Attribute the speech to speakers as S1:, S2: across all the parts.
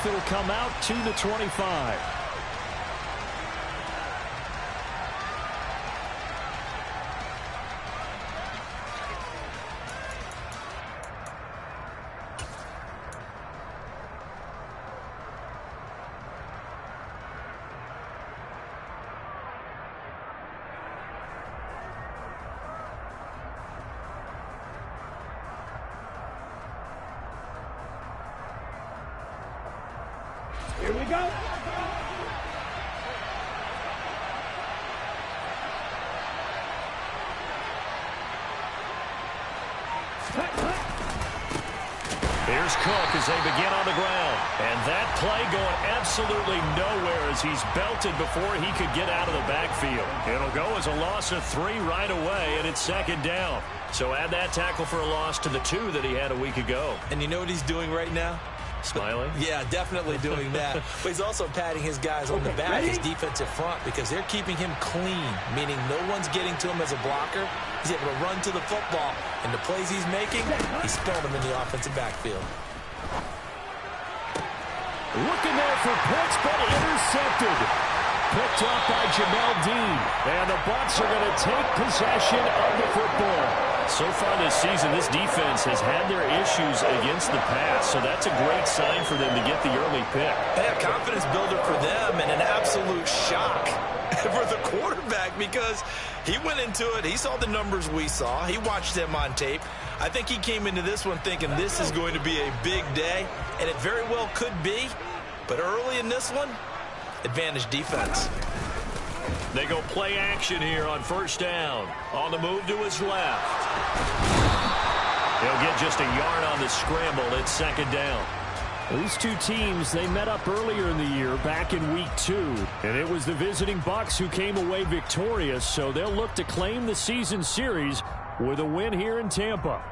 S1: enough. It'll come out to the 25.
S2: Here we go.
S1: Here's Cook as they begin on the ground. And that play going absolutely nowhere as he's belted before he could get out of the backfield. It'll go as a loss of 3 right away, and it's second down. So add that tackle for a loss to the 2 that he had a week ago.
S3: And you know what he's doing right now?
S1: Smiling?
S3: Yeah, definitely doing that. But he's also patting his guys on the back, his defensive front, because they're keeping him clean, meaning no one's getting to him as a blocker. He's able to run to the football. And the plays he's making, he's spelled them in the offensive backfield.
S1: Looking there for Pitts, but intercepted. Picked up by Jamel Dean. And the Bucs are going to take possession of the football. So far this season, this defense has had their issues against the pass, so that's a great sign for them to get the early pick.
S3: Yeah, confidence builder for them and an absolute shock for the quarterback because he went into it. He saw the numbers we saw. He watched them on tape. I think he came into this one thinking this is going to be a big day, and it very well could be. But early in this one, advantage defense.
S1: They go play action here on first down. On the move to his left. He'll get just a yard on the scramble. It's second down. These two teams, they met up earlier in the year back in week 2. And it was the visiting Bucs who came away victorious. So they'll look to claim the season series with a win here in Tampa.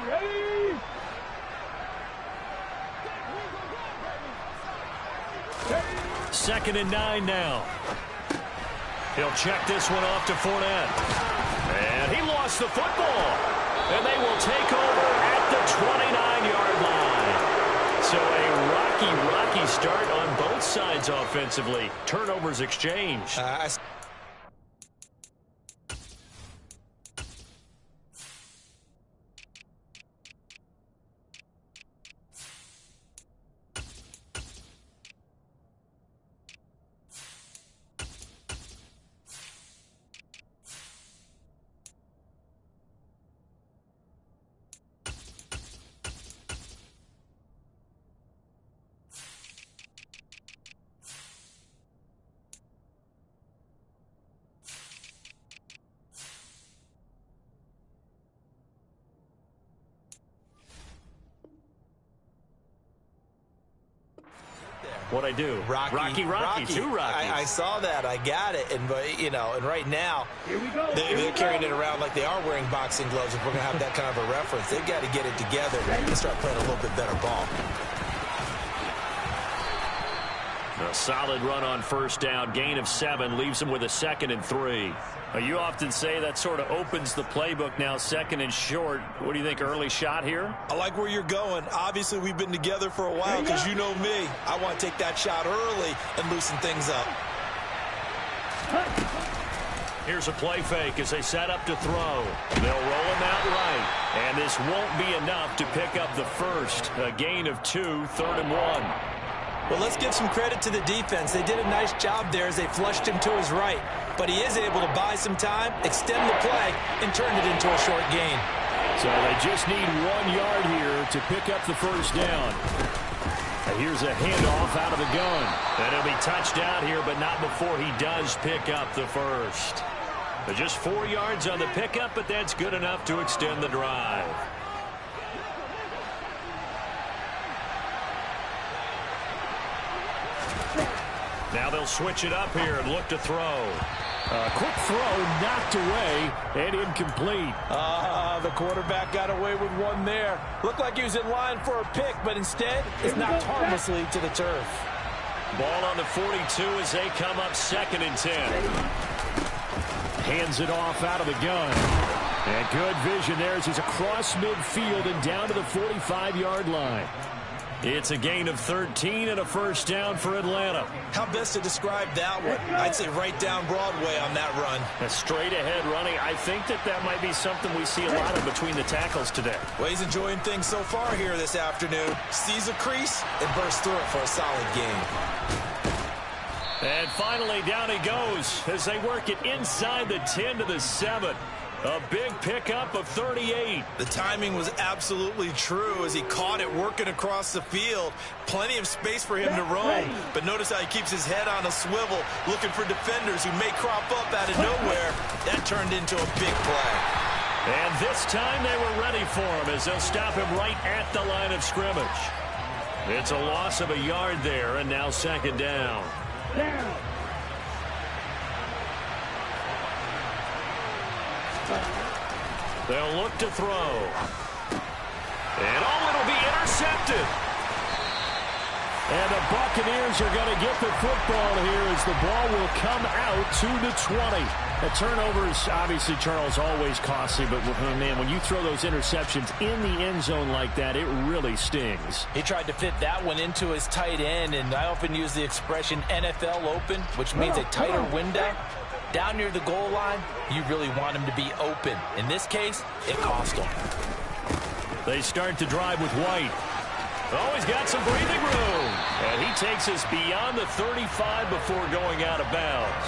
S2: Ready.
S1: Second and 9 now. He'll check this one off to Fournette. And he lost the football. And they will take over at the 29-yard line. So a rocky start on both sides offensively. Turnovers exchanged. What I do? Rocky. Two Rockies.
S3: I saw that. I got it. And and right now, they're carrying it around like they are wearing boxing gloves. If we're going to have that kind of a reference, they've got to get it together and start playing a little bit better ball.
S1: A solid run on first down. Gain of 7 leaves them with a 2nd and 3. You often say that sort of opens the playbook now, 2nd and short. What do you think, early shot here?
S3: I like where you're going. Obviously, we've been together for a while because you know me. I want to take that shot early and loosen things up.
S1: Here's a play fake as they set up to throw. They'll roll him out right. And this won't be enough to pick up the first. A gain of 2, 3rd and 1.
S3: Well, let's give some credit to the defense. They did a nice job there as they flushed him to his right. But he is able to buy some time, extend the play, and turn it into a short gain.
S1: So they just need 1 yard here to pick up the first down. Here's a handoff out of the gun. And he'll be touched out here, but not before he does pick up the first. Just 4 yards on the pickup, but that's good enough to extend the drive. Now they'll switch it up here and look to throw. A quick throw knocked away and incomplete.
S3: The quarterback got away with one there. Looked like he was in line for a pick, but instead it's knocked harmlessly to the turf.
S1: Ball on the 42 as they come up 2nd and 10. Hands it off out of the gun. And good vision there as he's across midfield and down to the 45-yard line. It's a gain of 13 and a first down for Atlanta.
S3: How best to describe that one? I'd say right down Broadway on that run.
S1: A straight-ahead running. I think that might be something we see a lot of between the tackles today.
S3: Well, he's enjoying things so far here this afternoon. Sees a crease and bursts through it for a solid gain.
S1: And finally, down he goes as they work it inside the 10 to the 7. A big pickup of 38.
S3: The timing was absolutely true as he caught it working across the field. Plenty of space for him to roam. But notice how he keeps his head on a swivel, looking for defenders who may crop up out of nowhere. That turned into a big play.
S1: And this time they were ready for him as they'll stop him right at the line of scrimmage. It's a loss of a yard there, and now second down. They'll look to throw. And it'll be intercepted. And the Buccaneers are going to get the football here as the ball will come out to the 20. The turnovers, obviously, Charles, always costly. But, man, when you throw those interceptions in the end zone like that, it really stings.
S4: He tried to fit that one into his tight end, and I often use the expression NFL open, which means a tighter window. Down near the goal line, you really want him to be open. In this case, it cost him.
S1: They start to drive with White. Oh, he's got some breathing room. And he takes us beyond the 35 before going out of bounds.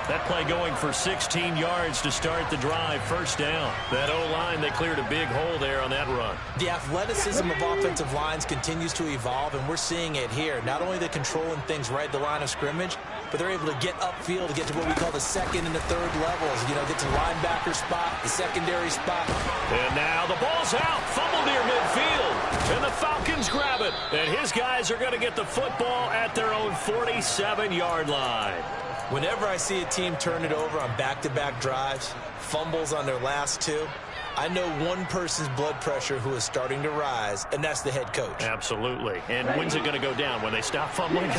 S1: That play going for 16 yards to start the drive. First down. That O-line, they cleared a big hole there on that run.
S3: The athleticism of offensive lines continues to evolve, and we're seeing it here. Not only the controlling things right at the line of scrimmage, but they're able to get upfield to get to what we call the second and the third levels. You know, get to the linebacker spot, the secondary spot.
S1: And now the ball's out. Fumble near midfield. And the Falcons grab it. And his guys are going to get the football at their own 47-yard line.
S3: Whenever I see a team turn it over on back-to-back drives, fumbles on their last two, I know one person's blood pressure who is starting to rise, and that's the head coach.
S1: Absolutely. And when's it going to go down? When they stop fumbling?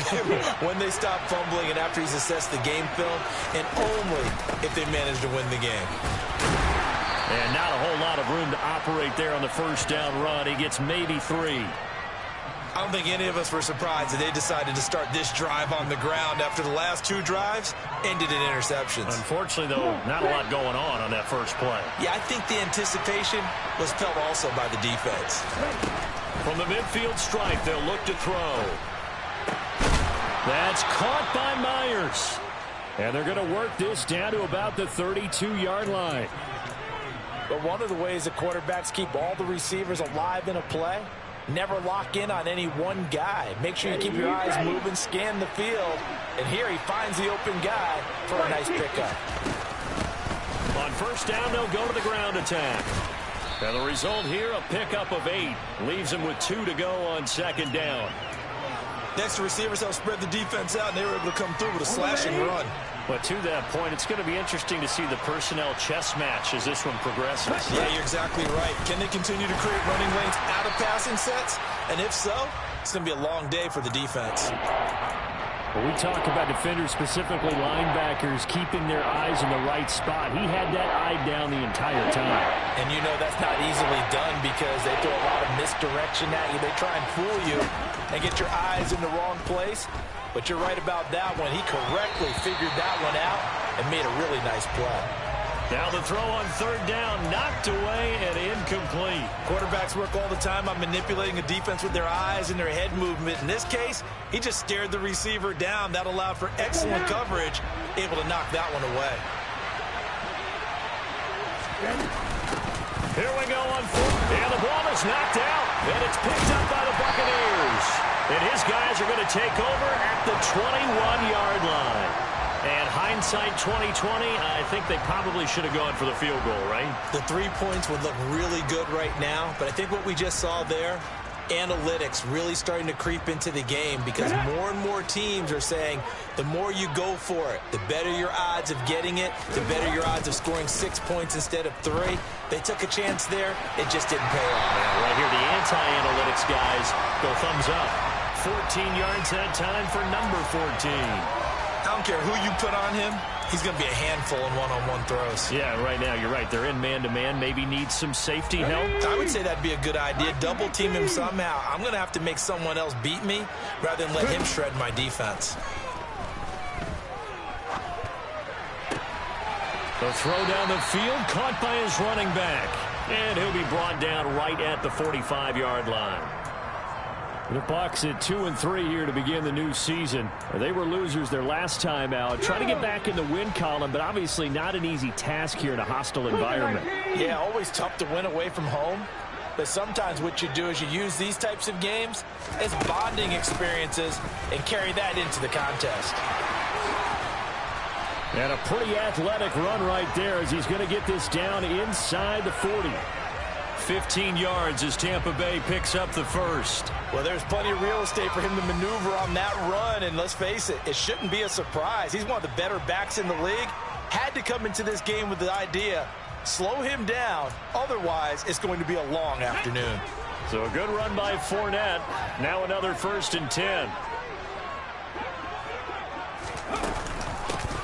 S3: When they stop fumbling and after he's assessed the game film, and only if they manage to win the game.
S1: And not a whole lot of room to operate there on the first down run. He gets maybe 3.
S3: I don't think any of us were surprised that they decided to start this drive on the ground after the last two drives ended in interceptions.
S1: Unfortunately, though, not a lot going on that first play.
S3: Yeah, I think the anticipation was felt also by the defense.
S1: From the midfield stripe, they'll look to throw. That's caught by Myers. And they're going to work this down to about the 32-yard line.
S4: But one of the ways that quarterbacks keep all the receivers alive in a play, never lock in on any one guy. Make sure you keep your eyes moving, scan the field. And here he finds the open guy for a nice pickup.
S1: On first down, they'll go to the ground attack. And the result here, a pickup of 8. Leaves them with 2 to go on second down.
S3: Next, the receivers help spread the defense out, and they were able to come through with a slashing run.
S1: But to that point, it's going to be interesting to see the personnel chess match as this one progresses.
S3: Yeah, you're exactly right. Can they continue to create running lanes out of passing sets? And if so, it's going to be a long day for the defense.
S1: When we talk about defenders, specifically linebackers, keeping their eyes in the right spot, he had that eye down the entire time.
S4: And you know that's not easily done because they throw a lot of misdirection at you. They try and fool you and get your eyes in the wrong place. But you're right about that one. He correctly figured that one out and made a really nice play.
S1: Now the throw on third down, knocked away and incomplete.
S3: Quarterbacks work all the time on manipulating a defense with their eyes and their head movement. In this case, he just stared the receiver down. That allowed for excellent coverage, able to knock that one away.
S1: Here we go on fourth. And the ball is knocked out. And it's picked up by the Buccaneers. And his guys are going to take over at the 21-yard line. And hindsight 2020, I think they probably should have gone for the field goal, right?
S3: The 3 points would look really good right now. But I think what we just saw there, analytics really starting to creep into the game because more and more teams are saying the more you go for it, the better your odds of getting it, the better your odds of scoring 6 points instead of 3. They took a chance there. It just didn't pay off.
S1: Yeah, right here, the anti-analytics guys go thumbs up. 14 yards that time for number 14.
S3: How care who you put on him, he's going to be a handful in one-on-one throws.
S1: Yeah, right now you're right. They're in man-to-man. Maybe needs some safety help.
S3: I would say that'd be a good idea. Double team him somehow. I'm going to have to make someone else beat me rather than let him shred my defense.
S1: The throw down the field, caught by his running back. And he'll be brought down right at the 45-yard line. The Bucs at 2-3 here to begin the new season. They were losers their last time out. Trying to get back in the win column, but obviously not an easy task here in a hostile environment.
S4: Yeah, always tough to win away from home. But sometimes what you do is you use these types of games as bonding experiences and carry that into the contest.
S1: And a pretty athletic run right there as he's going to get this down inside the 40. 15 yards as Tampa Bay picks up the first.
S4: Well, there's plenty of real estate for him to maneuver on that run, and let's face it, it shouldn't be a surprise. He's one of the better backs in the league. Had to come into this game with the idea, slow him down, otherwise it's going to be a long afternoon.
S1: So a good run by Fournette. Now another 1st and 10.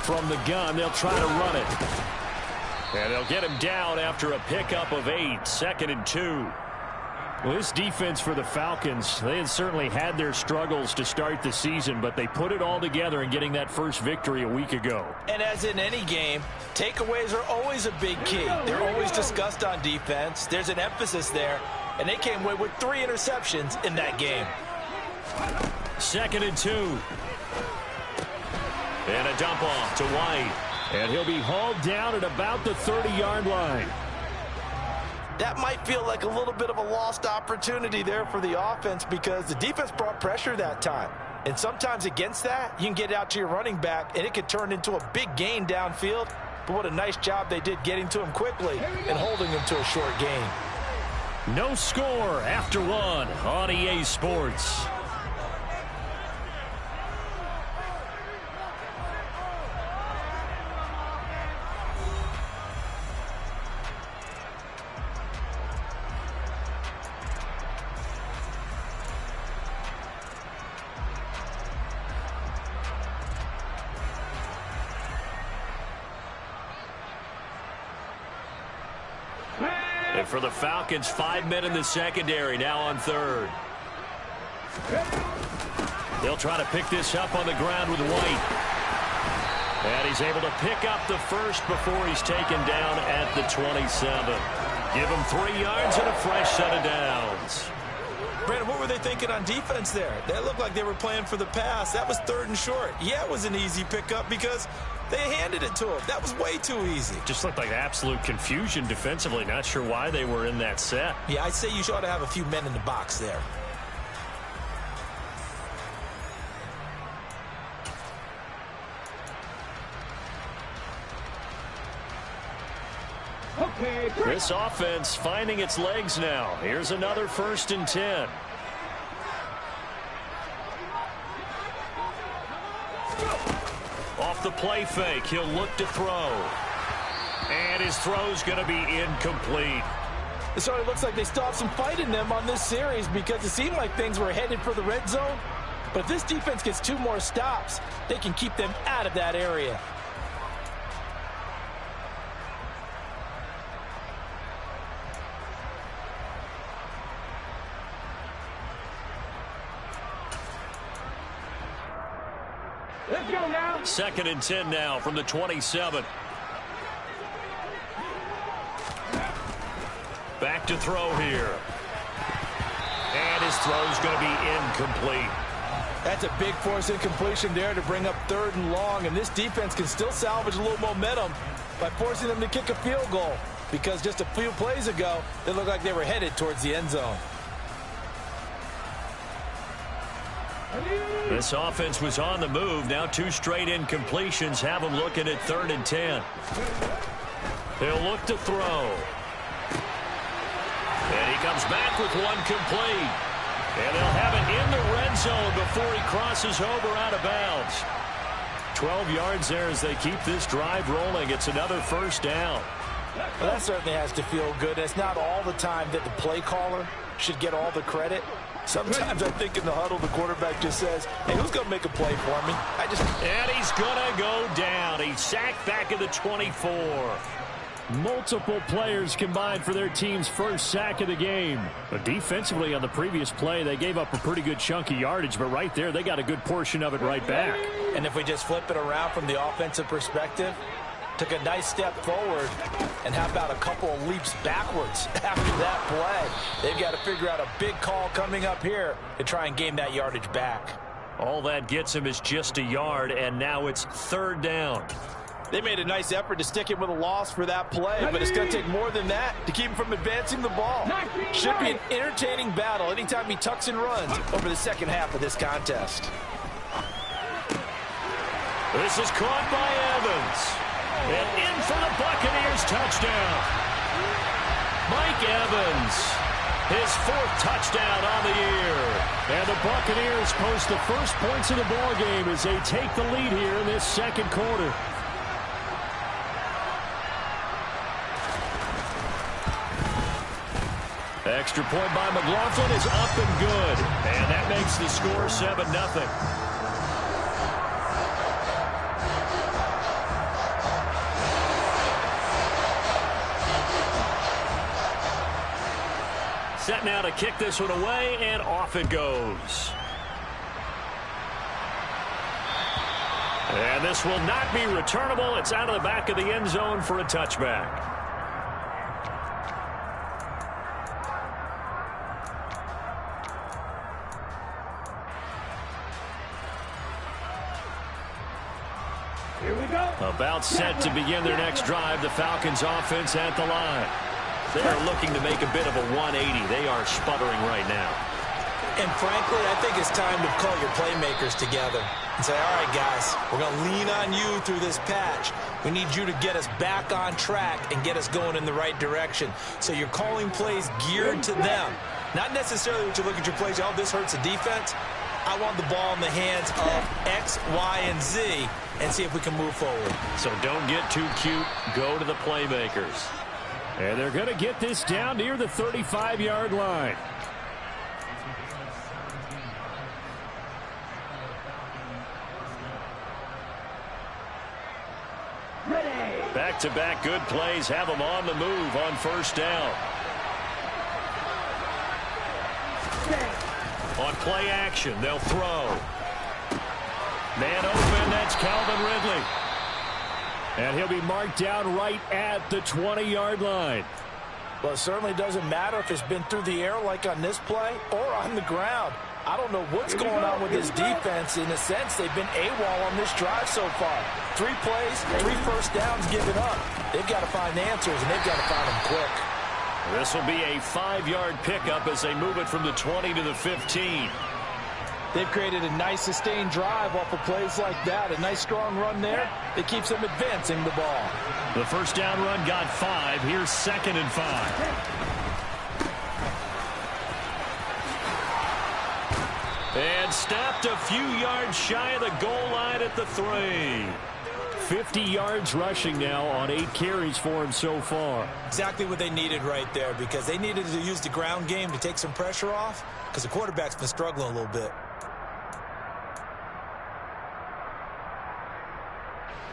S1: From the gun, they'll try to run it. And they'll get him down after a pickup of 8, 2nd and 2. Well, this defense for the Falcons, they had certainly had their struggles to start the season, but they put it all together in getting that first victory a week ago.
S4: And as in any game, takeaways are always a big key. They're always discussed on defense. There's an emphasis there, and they came away with 3 interceptions in that game.
S1: 2nd and 2. And a dump off to White. And he'll be hauled down at about the 30-yard line.
S4: That might feel like a little bit of a lost opportunity there for the offense because the defense brought pressure that time. And sometimes against that, you can get out to your running back, and it could turn into a big gain downfield. But what a nice job they did getting to him quickly and holding him to a short gain.
S1: No score after 1 on EA Sports. And for the Falcons, 5 men in the secondary now on 3rd. They'll try to pick this up on the ground with White. And he's able to pick up the first before he's taken down at the 27. Give him 3 yards and a fresh set of downs.
S3: Brandon, what were they thinking on defense there? That looked like they were playing for the pass. That was 3rd and short. Yeah, it was an easy pickup because they handed it to him. That was way too easy.
S1: Just looked like absolute confusion defensively. Not sure why they were in that set.
S3: Yeah, I'd say you ought to have a few men in the box there.
S1: This offense finding its legs now. Here's another 1st and 10. Off the play fake, he'll look to throw. And his throw's going to be incomplete.
S4: So it looks like they still have some fight in them on this series because it seemed like things were headed for the red zone. But if this defense gets 2 more stops, they can keep them out of that area.
S2: Let's go now.
S1: 2nd and 10 now from the 27. Back to throw here. And his throw's going to be incomplete.
S4: That's a big force incompletion there to bring up 3rd and long, and this defense can still salvage a little momentum by forcing them to kick a field goal because just a few plays ago, they looked like they were headed towards the end zone.
S1: This offense was on the move. Now 2 straight incompletions have them looking at 3rd and 10. He'll look to throw. And he comes back with 1 complete. And they'll have it in the red zone before he crosses over out of bounds. 12 yards there as they keep this drive rolling. It's another 1st down.
S4: Well, that certainly has to feel good. It's not all the time that the play caller should get all the credit. Sometimes I think in the huddle, the quarterback just says, hey, who's going to make a play for me?
S1: And he's going to go down. He's sacked back at the 24. Multiple players combined for their team's first sack of the game. But defensively on the previous play, they gave up a pretty good chunk of yardage, but right there, they got a good portion of it right back.
S4: And if we just flip it around from the offensive perspective, took a nice step forward, and how about a couple of leaps backwards after that play? They've got to figure out a big call coming up here to try and gain that yardage back.
S1: All that gets him is just a yard, and now it's 3rd down.
S4: They made a nice effort to stick him with a loss for that play, but it's going to take more than that to keep him from advancing the ball. Should be an entertaining battle anytime he tucks and runs over the second half of this contest.
S1: This is caught by Evans. And in for the Buccaneers touchdown. Mike Evans, his 4th touchdown on the year. And the Buccaneers post the first points of the ball game as they take the lead here in this second quarter. Extra point by McLaughlin is up and good. And that makes the score 7-0. Set now to kick this one away, and off it goes. And this will not be returnable. It's out of the back of the end zone for a touchback. About set to begin their next drive, the Falcons offense at the line. They are looking to make a bit of a 180. They are sputtering right now.
S4: And frankly, I think it's time to call your playmakers together and say, all right, guys, we're going to lean on you through this patch. We need you to get us back on track and get us going in the right direction. So you're calling plays geared to them. Not necessarily that you look at your plays, oh, this hurts the defense. I want the ball in the hands of X, Y, and Z and see if we can move forward.
S1: So don't get too cute. Go to the playmakers. And they're going to get this down near the 35-yard line. Back-to-back good plays have them on the move on first down. On play action, they'll throw. Man open, that's Calvin Ridley. And he'll be marked down right at the 20-yard line.
S4: Well, it certainly doesn't matter if it's been through the air like on this play or on the ground. I don't know what's going on with this defense. In a sense, they've been AWOL on this drive so far. 3 plays, 3 first downs given up. They've got to find answers, and they've got to find them quick.
S1: This will be a 5-yard pickup as they move it from the 20 to the 15.
S4: They've created a nice sustained drive off of plays like that. A nice strong run there. It keeps them advancing the ball.
S1: The first down run got 5. Here's 2nd and 5. And stopped a few yards shy of the goal line at the 3. 50 yards rushing now on 8 carries for him so far.
S4: Exactly what they needed right there, because they needed to use the ground game to take some pressure off, because the quarterback's been struggling a little bit.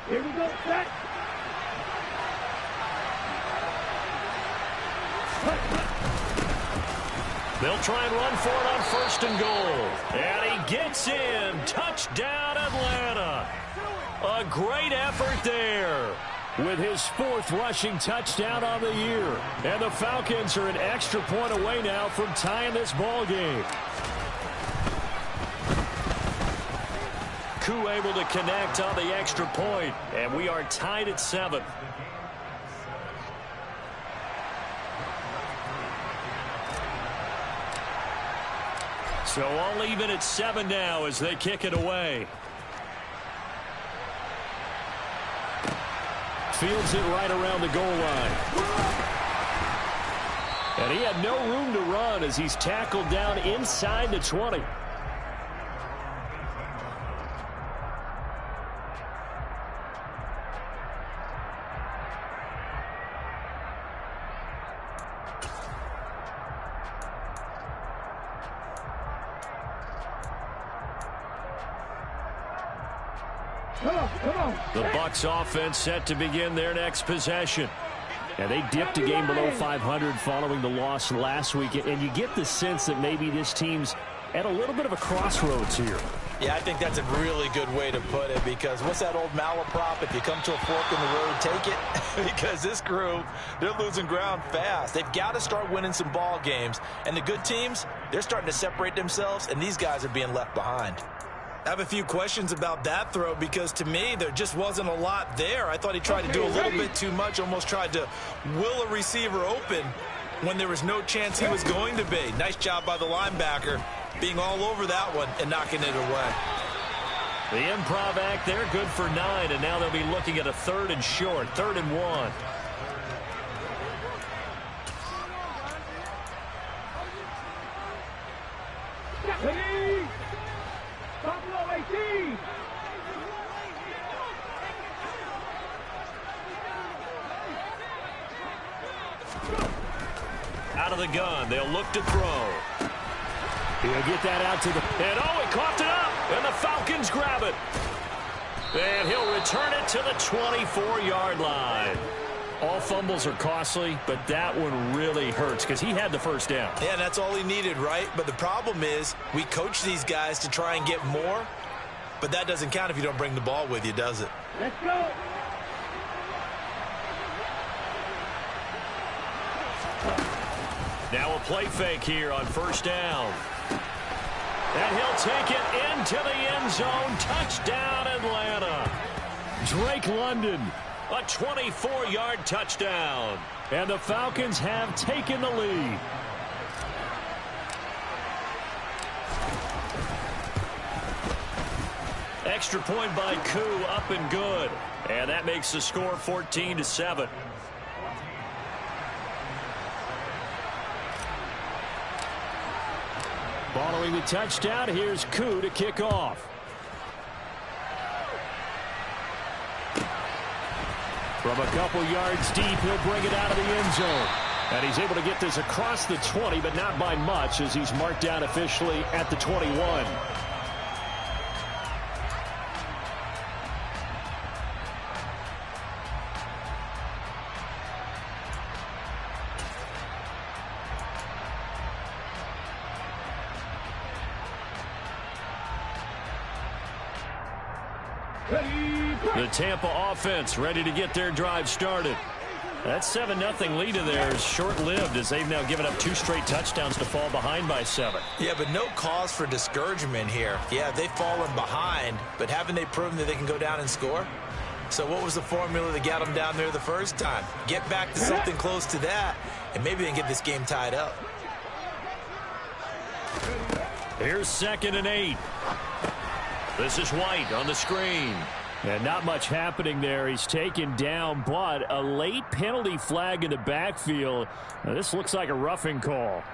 S2: Here we go, set.
S1: They'll try and run for it on 1st and goal. And he gets in. Touchdown, Atlanta. A great effort there with his 4th rushing touchdown on the year. And the Falcons are an extra point away now from tying this ball game. Koo able to connect on the extra point, and we are tied at 7. So all even at 7 now as they kick it away. Fields it right around the goal line. And he had no room to run as he's tackled down inside the 20. The Bucs offense set to begin their next possession. And they dipped a game below 500 following the loss last week. And you get the sense that maybe this team's at a little bit of a crossroads here.
S4: Yeah, I think that's a really good way to put it, because what's that old malaprop? If you come to a fork in the road, take it. Because this crew, they're losing ground fast. They've got to start winning some ball games. And the good teams, they're starting to separate themselves, and these guys are being left behind.
S3: I have a few questions about that throw, because to me there just wasn't a lot there. I thought he tried to do a little bit too much, almost tried to will a receiver open when there was no chance he was going to be. Nice job by the linebacker being all over that one and knocking it away.
S1: The improv act there, good for 9, and now they'll be looking at a 3rd and short, 3rd and 1. Out of the gun, they'll look to throw. He'll get that out to the... And oh, he coughed it up, and the Falcons grab it. And he'll return it to the 24-yard line. All fumbles are costly, but that one really hurts because he had the first down.
S3: Yeah, and that's all he needed, right? But the problem is we coach these guys to try and get more, but that doesn't count if you don't bring the ball with you, does it?
S2: Let's go.
S1: Now a play fake here on first down. And he'll take it into the end zone. Touchdown, Atlanta. Drake London, a 24-yard touchdown. And the Falcons have taken the lead. Extra point by Koo, up and good. And that makes the score 14-7. Following the touchdown, here's Koo to kick off. From a couple yards deep, he'll bring it out of the end zone. And he's able to get this across the 20, but not by much, as he's marked down officially at the 21. The Tampa offense ready to get their drive started. That 7-0 lead of theirs is short-lived, as they've now given up 2 straight touchdowns to fall behind by 7.
S3: Yeah, but no cause for discouragement here. Yeah, they've fallen behind, but haven't they proven that they can go down and score? So what was the formula that got them down there the first time? Get back to something close to that, and maybe they can get this game tied up.
S1: Here's 2nd and 8. This is White on the screen. And not much happening there. He's taken down, but a late penalty flag in the backfield. Now, this looks like a roughing call.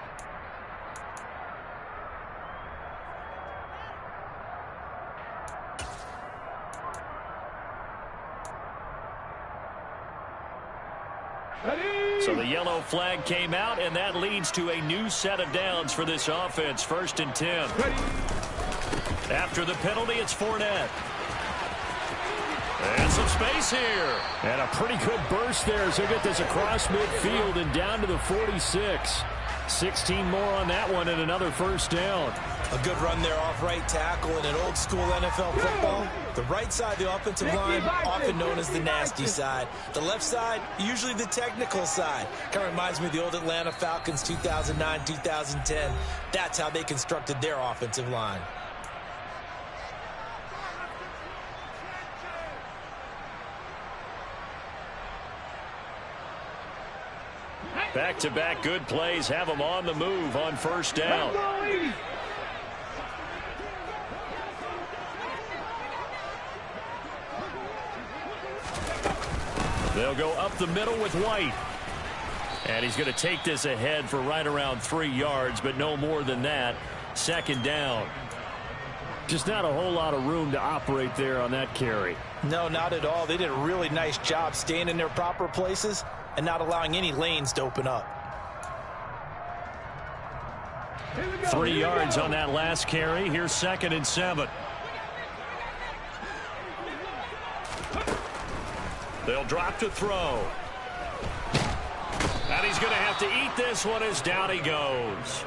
S1: So the yellow flag came out, and that leads to a new set of downs for this offense. 1st and 10. After the penalty, it's Fournette. And some space here. And a pretty good burst there as he'll get this across midfield and down to the 46. 16 more on that one and another first down.
S3: A good run there off right tackle in an old school NFL football. The right side of the offensive line, often known as the nasty side. The left side, usually the technical side. Kind of reminds me of the old Atlanta Falcons 2009, 2010. That's how they constructed their offensive line.
S1: Back-to-back good plays have them on the move on first down. They'll go up the middle with White. And he's going to take this ahead for right around 3 yards, but no more than that. 2nd down. Just not a whole lot of room to operate there on that carry.
S4: No, not at all. They did a really nice job staying in their proper places and not allowing any lanes to open up.
S1: 3 yards on that last carry. Here's 2nd and 7. They'll drop to throw. And he's going to have to eat this one as down he goes.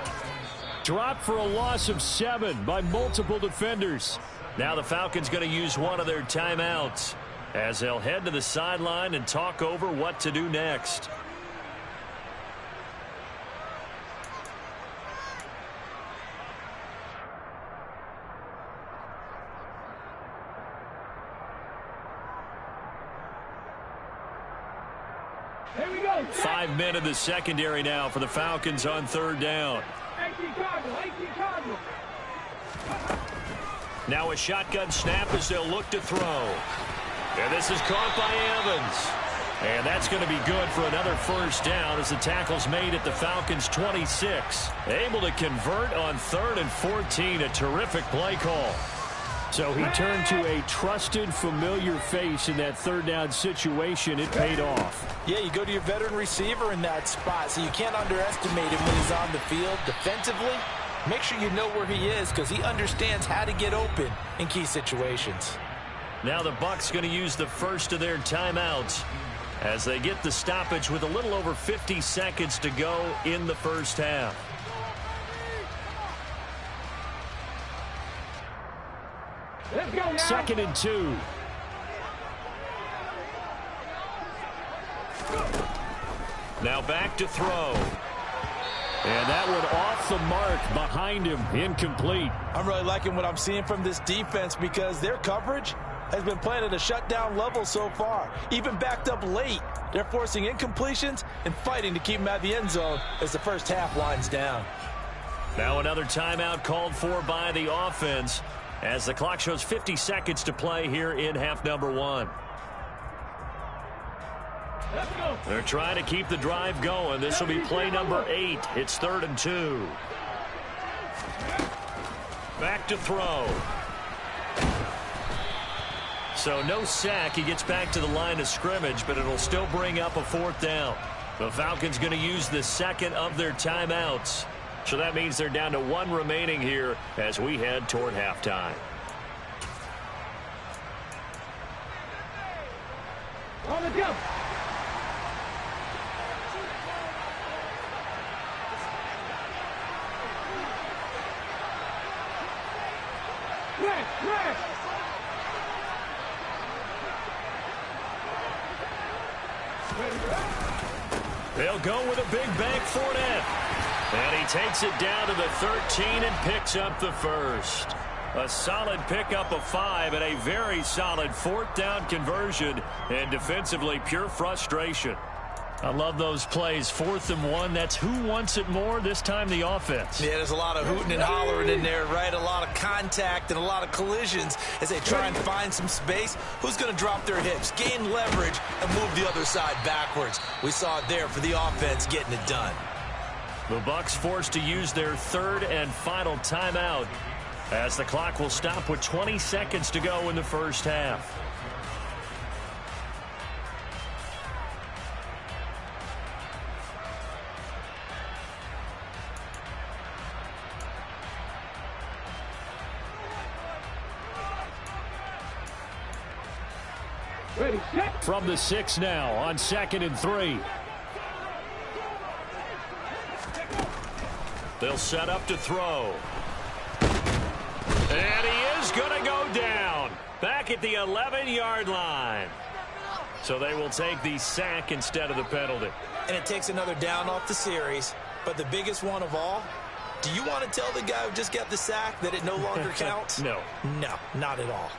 S1: Dropped for a loss of 7 by multiple defenders. Now the Falcons going to use one of their timeouts as they'll head to the sideline and talk over what to do next.
S2: Here we go.
S1: 5 men in the secondary now for the Falcons on third down. Now a shotgun snap as they'll look to throw. And this is caught by Evans. And that's going to be good for another first down as the tackle's made at the Falcons' 26. Able to convert on 3rd and 14. A terrific play call. So he turned to a trusted, familiar face in that 3rd down situation. It paid off.
S4: Yeah, you go to your veteran receiver in that spot, so you can't underestimate him when he's on the field defensively. Make sure you know where he is because he understands how to get open in key situations.
S1: Now the Bucs going to use the first of their timeouts as they get the stoppage with a little over 50 seconds to go in the first half.
S2: Let's go now.
S1: 2nd and 2. Now back to throw. And that one off the mark behind him, incomplete.
S4: I'm really liking what I'm seeing from this defense because their coverage has been playing at a shutdown level so far. Even backed up late, they're forcing incompletions and fighting to keep them out of the end zone as the first half winds down.
S1: Now another timeout called for by the offense as the clock shows 50 seconds to play here in half number 1.
S2: Let's go.
S1: They're trying to keep the drive going. This will be play number 8. It's 3rd and 2. Back to throw. So no sack. He gets back to the line of scrimmage, but it'll still bring up a 4th down. The Falcons going to use the second of their timeouts. So that means they're down to 1 remaining here as we head toward halftime.
S2: On the jump. Crash.
S1: They'll go with a big bank for it. And he takes it down to the 13 and picks up the first. A solid pickup of 5 and a very solid 4th down conversion. And defensively, pure frustration. I love those plays. 4th and 1. That's who wants it more. This time the offense.
S3: Yeah, there's a lot of hooting and hollering in there, right? A lot of contact and a lot of collisions as they try and find some space. Who's going to drop their hips, gain leverage, and move the other side backwards? We saw it there for the offense getting it done.
S1: The Bucs forced to use their 3rd and final timeout as the clock will stop with 20 seconds to go in the first half.
S2: Ready, set.
S1: From the 6 now on 2nd and 3. They'll set up to throw. And he is going to go down. Back at the 11-yard line. So they will take the sack instead of the penalty.
S3: And it takes another down off the series. But the biggest one of all, do you want to tell the guy who just got the sack that it no longer counts?
S1: No.
S3: No, not at all.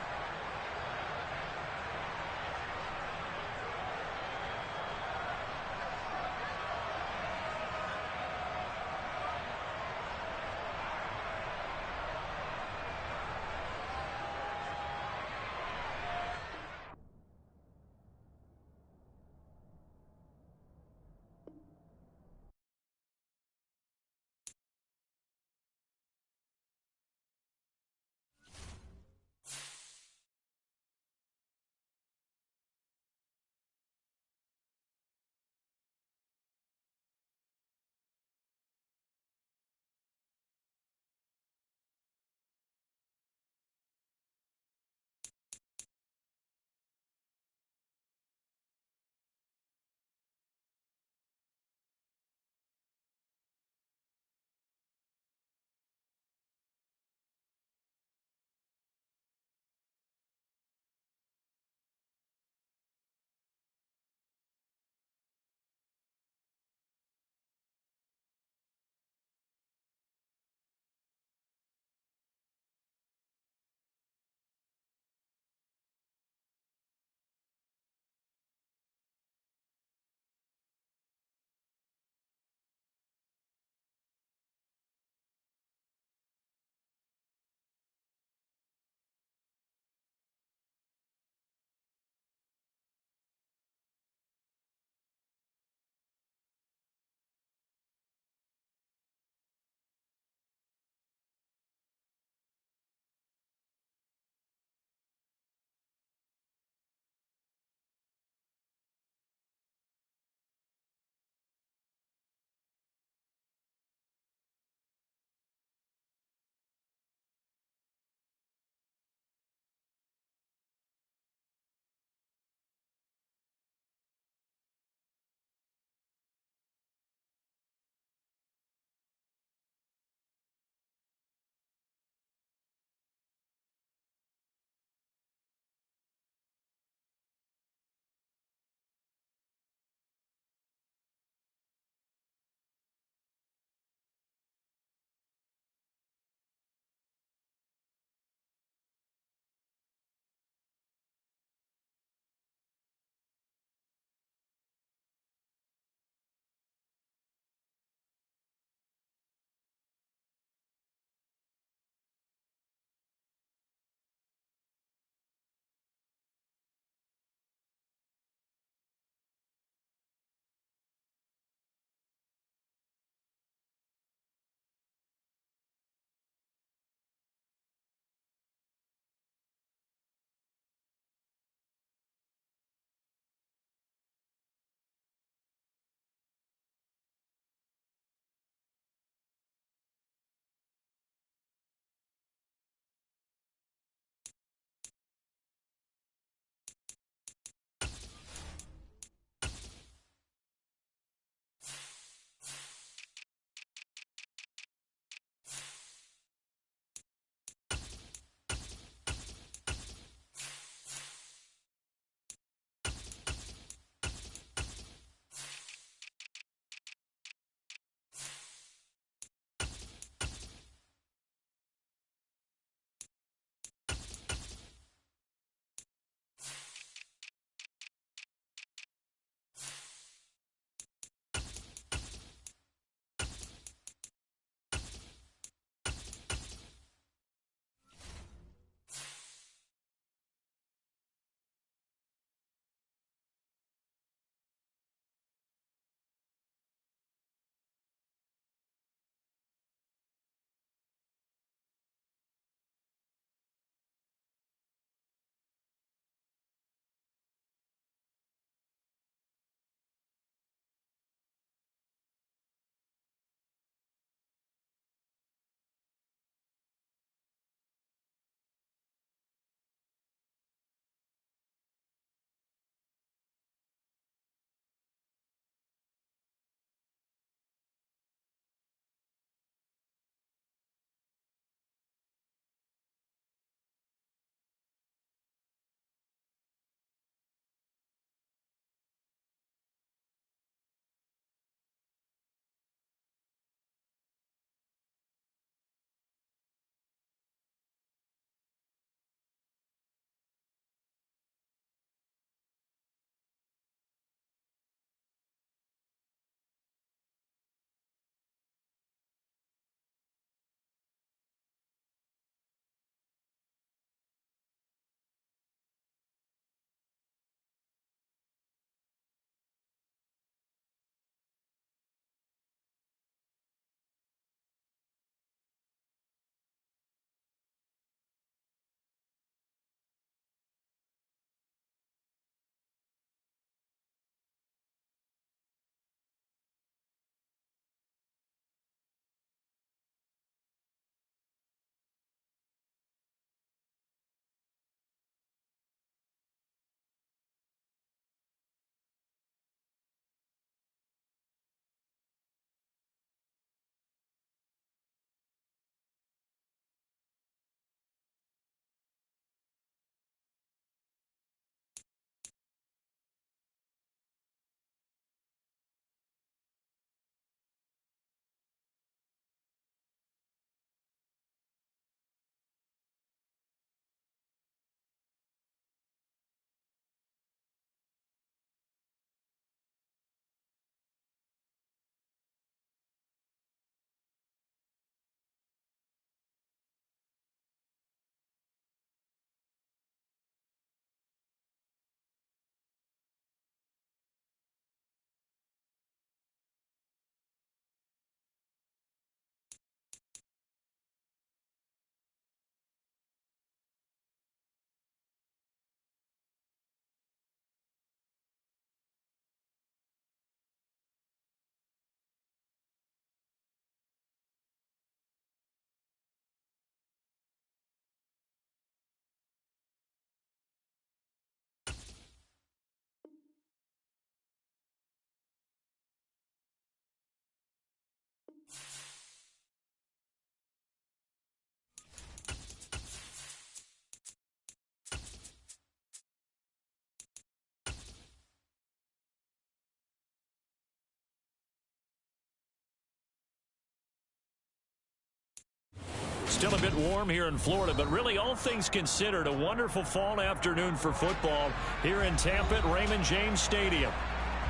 S1: Still a bit warm here in Florida, but really all things considered, a wonderful fall afternoon for football here in Tampa at Raymond James Stadium.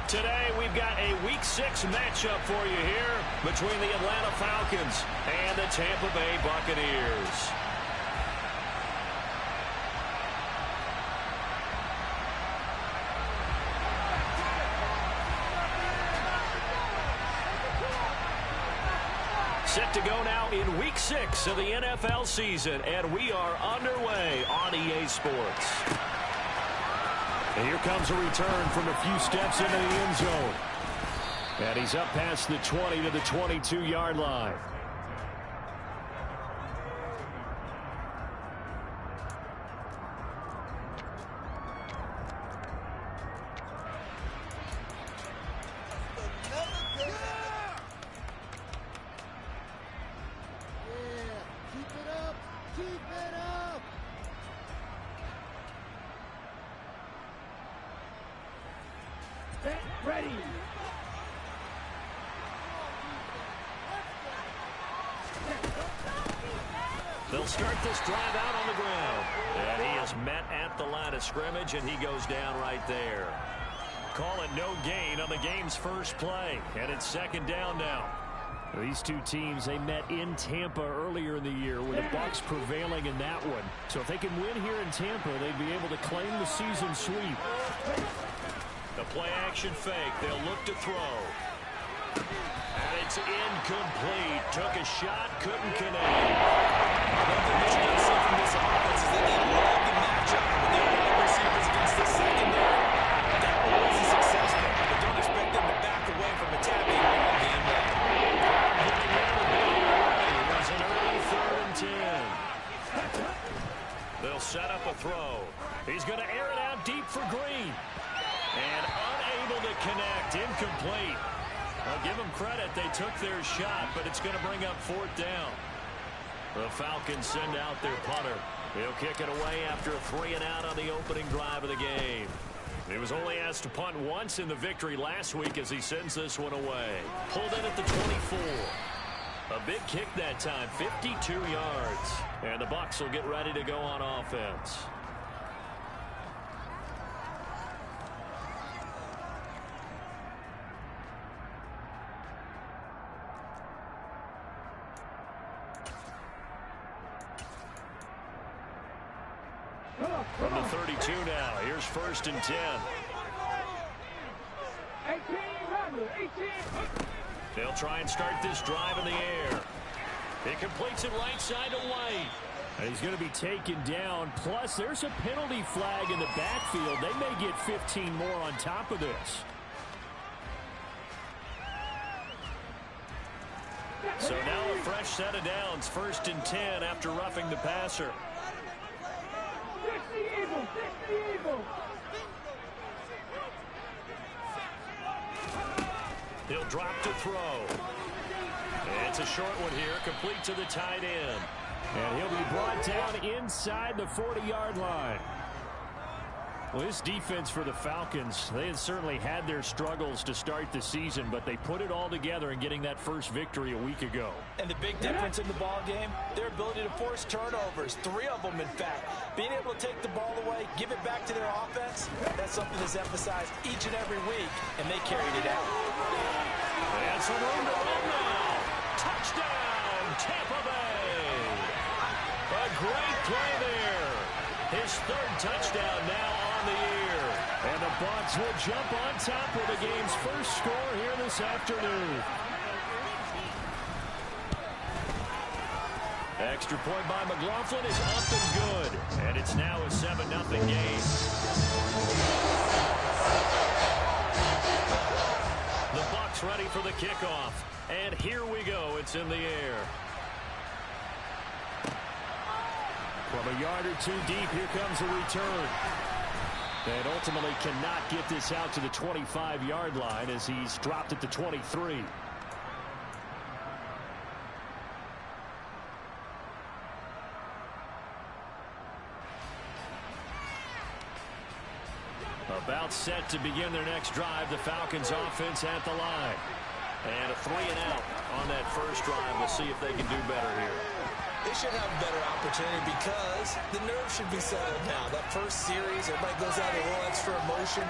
S1: Today we've got a Week 6 matchup for you here between the Atlanta Falcons and the Tampa Bay Buccaneers. Set to go now in Week 6 of the NFL season, and we are underway on EA Sports. And here comes a return from a few steps into the end zone. And he's up past the 20 to the 22-yard line.
S2: Ready.
S1: They'll start this drive out on the ground. And he is met at the line of scrimmage, and he goes down right there. Call it no gain on the game's first play. And it's second down now. These two teams, they met in Tampa earlier in the year with the Bucs prevailing in that one. So if they can win here in Tampa, they'd be able to claim the season sweep. The play-action fake. They'll look to throw. And it's incomplete. Took a shot, couldn't connect.
S3: One thing that you can see from this offense is that they love the matchup with their wide receivers against the secondary. That always is successful, but don't expect them to back away from attacking all game long.
S1: There's an early 3rd and 10. They'll set up a throw. He's going to air it out deep for Green. And unable to connect. Incomplete. I'll give them credit. They took their shot, but it's going to bring up 4th down. The Falcons send out their punter. He'll kick it away after a 3-and-out on the opening drive of the game. He was only asked to punt once in the victory last week as he sends this one away. Pulled in at the 24. A big kick that time, 52 yards. And the Bucs will get ready to go on offense. From the 32 now, here's 1st and 10.
S2: 18.
S1: They'll try and start this drive in the air. It completes it right side to White. And he's going to be taken down. Plus, there's a penalty flag in the backfield. They may get 15 more on top of this. So now a fresh set of downs. 1st and 10 after roughing the passer. He'll drop to throw. It's a short one here, complete to the tight end. And he'll be brought down inside the 40-yard line. Well, this defense for the Falcons, they had certainly had their struggles to start the season, but they put it all together in getting that first victory a week ago.
S4: And the big difference in the ball game, their ability to force turnovers, 3 of them in fact. Being able to take the ball away, give it back to their offense, that's something that's emphasized each and every week, and they carried it out.
S1: And some room to run now. Touchdown, Tampa Bay. A great play there. His 3rd touchdown now on the year. And the Bucs will jump on top with the game's first score here this afternoon. Extra point by McLaughlin is up and good. And it's now a 7-0 game. The Bucs ready for the kickoff. And here we go. It's in the air. From a yard or two deep, here comes a return. And ultimately cannot get this out to the 25-yard line as he's dropped at the 23. About set to begin their next drive. The Falcons offense at the line. And a 3-and-out on that first drive. We'll see if they can do better here.
S3: They should have a better opportunity because the nerves should be settled now. That first series, everybody goes out with a little extra emotion.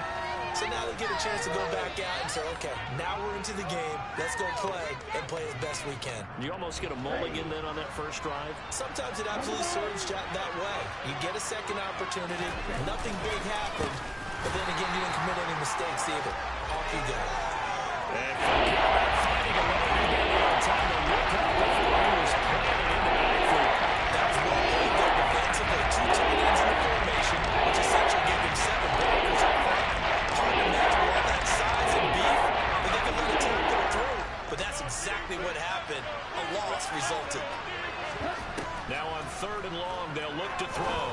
S3: So now they get a chance to go back out and say, okay, now we're into the game. Let's go play and play as best we can.
S1: You almost get a mulligan then on that first drive?
S3: Sometimes it absolutely serves that way. You get a second opportunity. Nothing big happened. But then again, you didn't commit any mistakes either. Off you go.
S1: And finding a way to get on time to look up before he was planted in the backfield.
S3: That was well played there defensively. 2 tight ends in the formation, which essentially gave him 7 blockers up front. Hard to imagine all that size and beef, but they could let a tackle through. But that's exactly what happened. A loss resulted.
S1: Now on 3rd and long, they'll look to throw.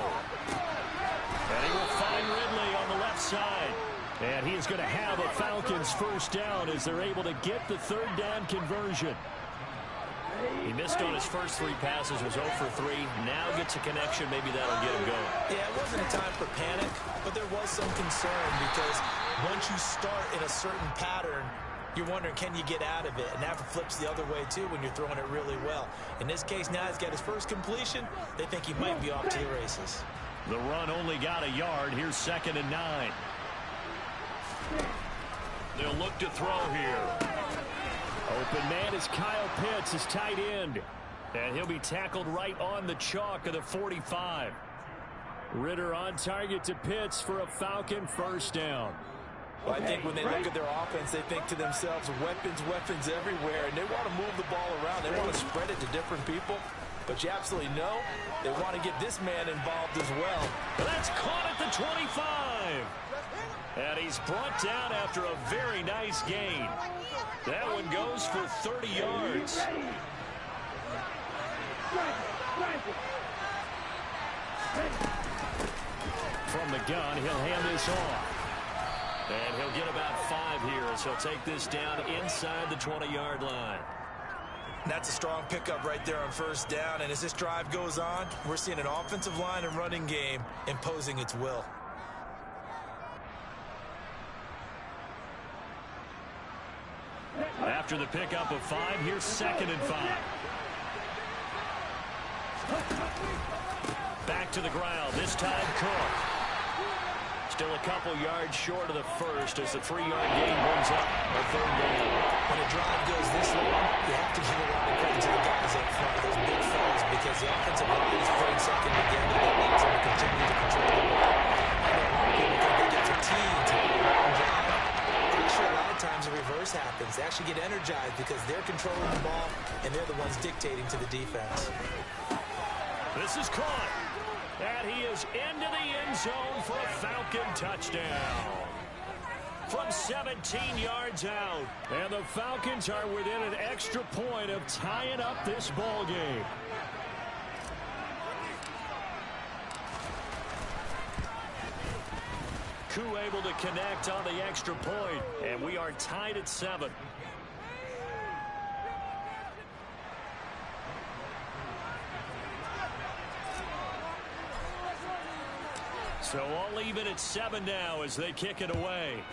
S1: And he will find Ridley on the left side. And he is going to have a Falcons first down as they're able to get the 3rd down conversion. He missed on his first 3 passes, was 0 for 3. Now gets a connection. Maybe that'll get him going.
S3: Yeah, it wasn't a time for panic, but there was some concern because once you start in a certain pattern, you're wondering, can you get out of it? And that flips the other way, too, when you're throwing it really well. In this case, now he's got his first completion. They think he might be off to the races.
S1: The run only got a yard. Here's 2nd and 9. They'll look to throw here. Open man is Kyle Pitts, his tight end. And he'll be tackled right on the chalk of the 45. Ritter on target to Pitts for a Falcon first down.
S4: Well, I think when they look at their offense, they think to themselves, weapons everywhere, and they want to move the ball around. They want to spread it to different people. But you absolutely know they want to get this man involved as well.
S1: That's caught at the 25. And he's brought down after a very nice gain. That one goes for 30 yards. From the gun, he'll hand this off. And he'll get about 5 here as he'll take this down inside the 20-yard line.
S3: That's a strong pickup right there on first down. And as this drive goes on, we're seeing an offensive line and running game imposing its will.
S1: After the pickup of 5, here's 2nd and 5. Back to the ground, this time Cook. Still a couple yards short of the first as the 3-yard gain brings up a 3rd down.
S3: When a drive goes this long, you have to give a lot of credit to the guys up front, those big fellas, because the offensive line is putting something together that allows them to continue to control the ball. I know a lot of people think they get fatigued on a long drive. Actually, a lot of times the reverse happens. They actually get energized because they're controlling the ball and they're the ones dictating to the defense.
S1: This is caught. And he is into the end zone for a Falcon touchdown. From 17 yards out. And the Falcons are within an extra point of tying up this ball game. Koo able to connect on the extra point. And we are tied at 7. So all even at 7 now as they kick it away.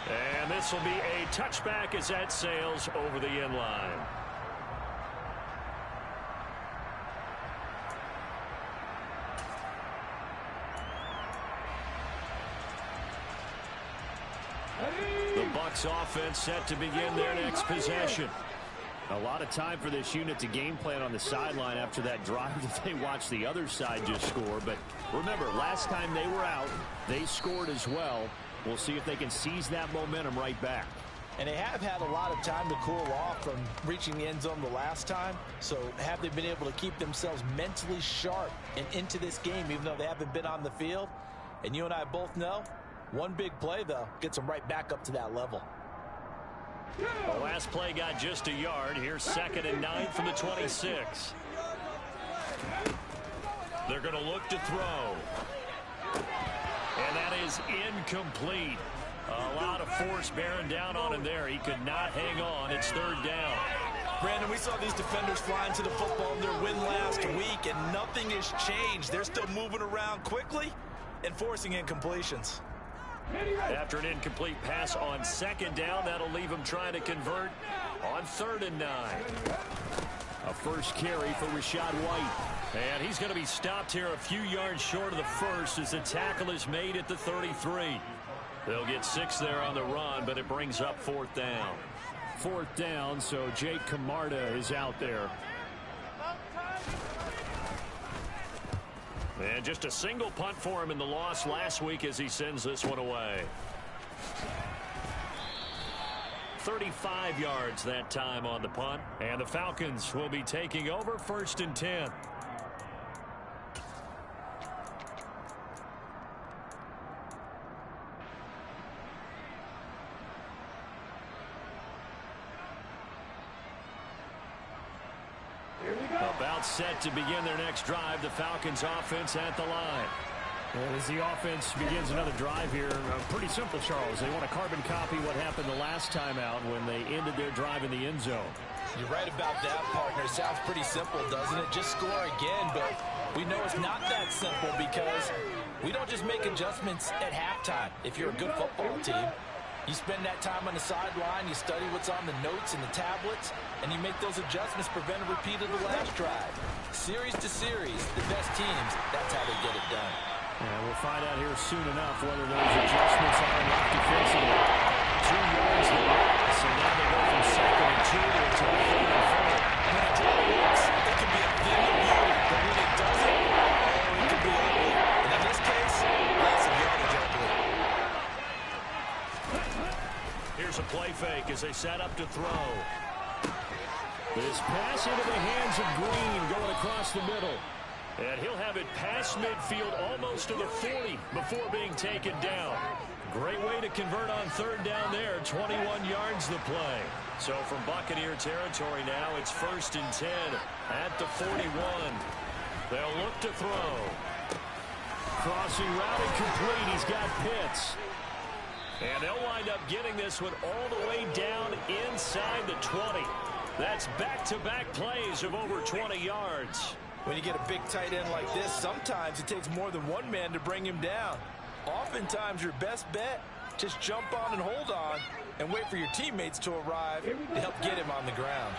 S1: And this will be a touchback as that sails over the end line. The Bucs offense set to begin their next possession. A lot of time for this unit to game plan on the sideline after that drive that they watched the other side just score. But remember, last time they were out, they scored as well. We'll see if they can seize that momentum right back.
S4: And they have had a lot of time to cool off from reaching the end zone the last time. So have they been able to keep themselves mentally sharp and into this game, even though they haven't been on the field? And you and I both know, one big play, though, gets them right back up to that level.
S1: The last play got just a yard. Here's 2nd and 9 from the 26. They're going to look to throw. And that is incomplete. A lot of force bearing down on him there. He could not hang on. It's 3rd down.
S3: Brandon, we saw these defenders flying to the football in their win last week, and nothing has changed. They're still moving around quickly and forcing incompletions.
S1: After an incomplete pass on second down, that'll leave him trying to convert on 3rd and 9. A first carry for Rachaad White. And he's going to be stopped here a few yards short of the first as the tackle is made at the 33. They'll get 6 there on the run, but it brings up 4th down.
S5: 4th down, so Jake Camarda is out there.
S1: And just a single punt for him in the loss last week as he sends this one away. 35 yards that time on the punt. And the Falcons will be taking over 1st and 10. About set to begin their next drive. The Falcons offense at the line.
S5: As the offense begins another drive here, pretty simple, Charles. They want to carbon copy what happened the last time out when they ended their drive in the end zone.
S4: You're right about that, partner. Sounds pretty simple, doesn't it? Just score again, but we know it's not that simple because we don't just make adjustments at halftime. If you're a good football team, you spend that time on the sideline, you study what's on the notes and the tablets, and you make those adjustments, prevent a repeat of the last drive. Series to series, the best teams, that's how they get it done.
S5: Yeah, we'll find out here soon enough whether those adjustments are enough defensively. 2 yards there, so now they go from 2nd and 2 to a 3rd and 4.
S4: When it works, it can be a thing of beauty, but when it doesn't, it can be ugly. And in this case, that's a yardage ugly.
S1: Here's a play fake as they set up to throw. This pass into the hands of Green going across the middle. And he'll have it past midfield almost to the 40 before being taken down. Great way to convert on 3rd down there. 21 yards the play. So from Buccaneer territory now, it's 1st and 10 at the 41. They'll look to throw. Crossing route incomplete. He's got Pitts. And they'll wind up getting this one all the way down inside the 20. That's back-to-back plays of over 20 yards.
S4: When you get a big tight end like this, sometimes it takes more than one man to bring him down. Oftentimes, your best bet, just jump on and hold on and wait for your teammates to arrive to help get him on the ground.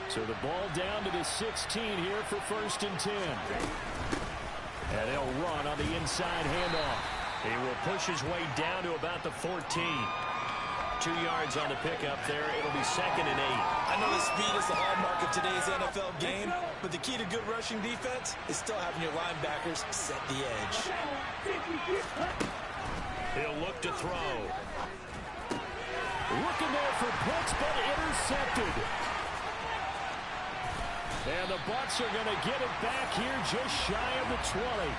S5: So the ball down to the 16 here for 1st and 10.
S1: And they'll run on the inside handoff. He will push his way down to about the 14. 2 yards on the pickup there. It'll be 2nd and 8.
S3: I know that speed is the hallmark of today's NFL game, but the key to good rushing defense is still having your linebackers set the edge.
S1: He'll look to throw.
S5: Looking there for Pitts, but intercepted. And the Bucs are going to get it back here just shy of the 20.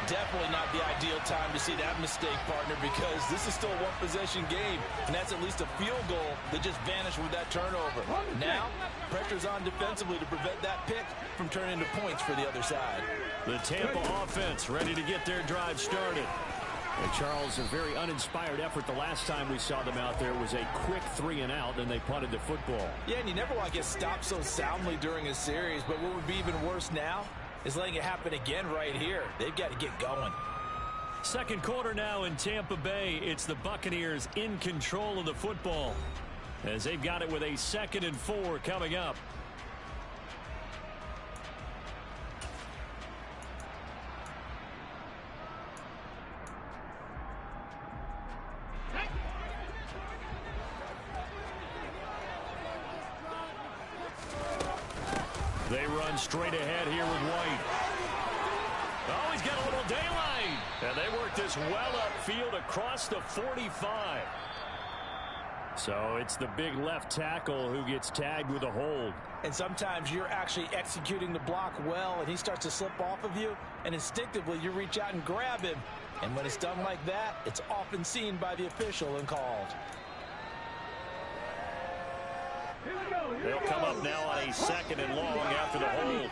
S3: Definitely not the ideal time to see that mistake, partner, because this is still a one-possession game, and that's at least a field goal that just vanished with that turnover. Now, pressure's on defensively to prevent that pick from turning into points for the other side.
S1: The Tampa offense ready to get their drive started.
S5: And Charles, a very uninspired effort the last time we saw them out there was a quick 3 and out, and they punted the football.
S4: Yeah, and you never want to get stopped so soundly during a series, but what would be even worse now is letting it happen again right here. They've got to get going.
S1: Second quarter now in Tampa Bay. It's the Buccaneers in control of the football as they've got it with a 2nd and 4 coming up. They run straight ahead here with White. Oh, he's got a little daylight. And they work this well upfield across the 45.
S5: So it's the big left tackle who gets tagged with a hold.
S4: And sometimes you're actually executing the block well, and he starts to slip off of you, and instinctively you reach out and grab him. And when it's done like that, it's often seen by the official and called.
S1: They'll come up now on a 2nd and long after the hold.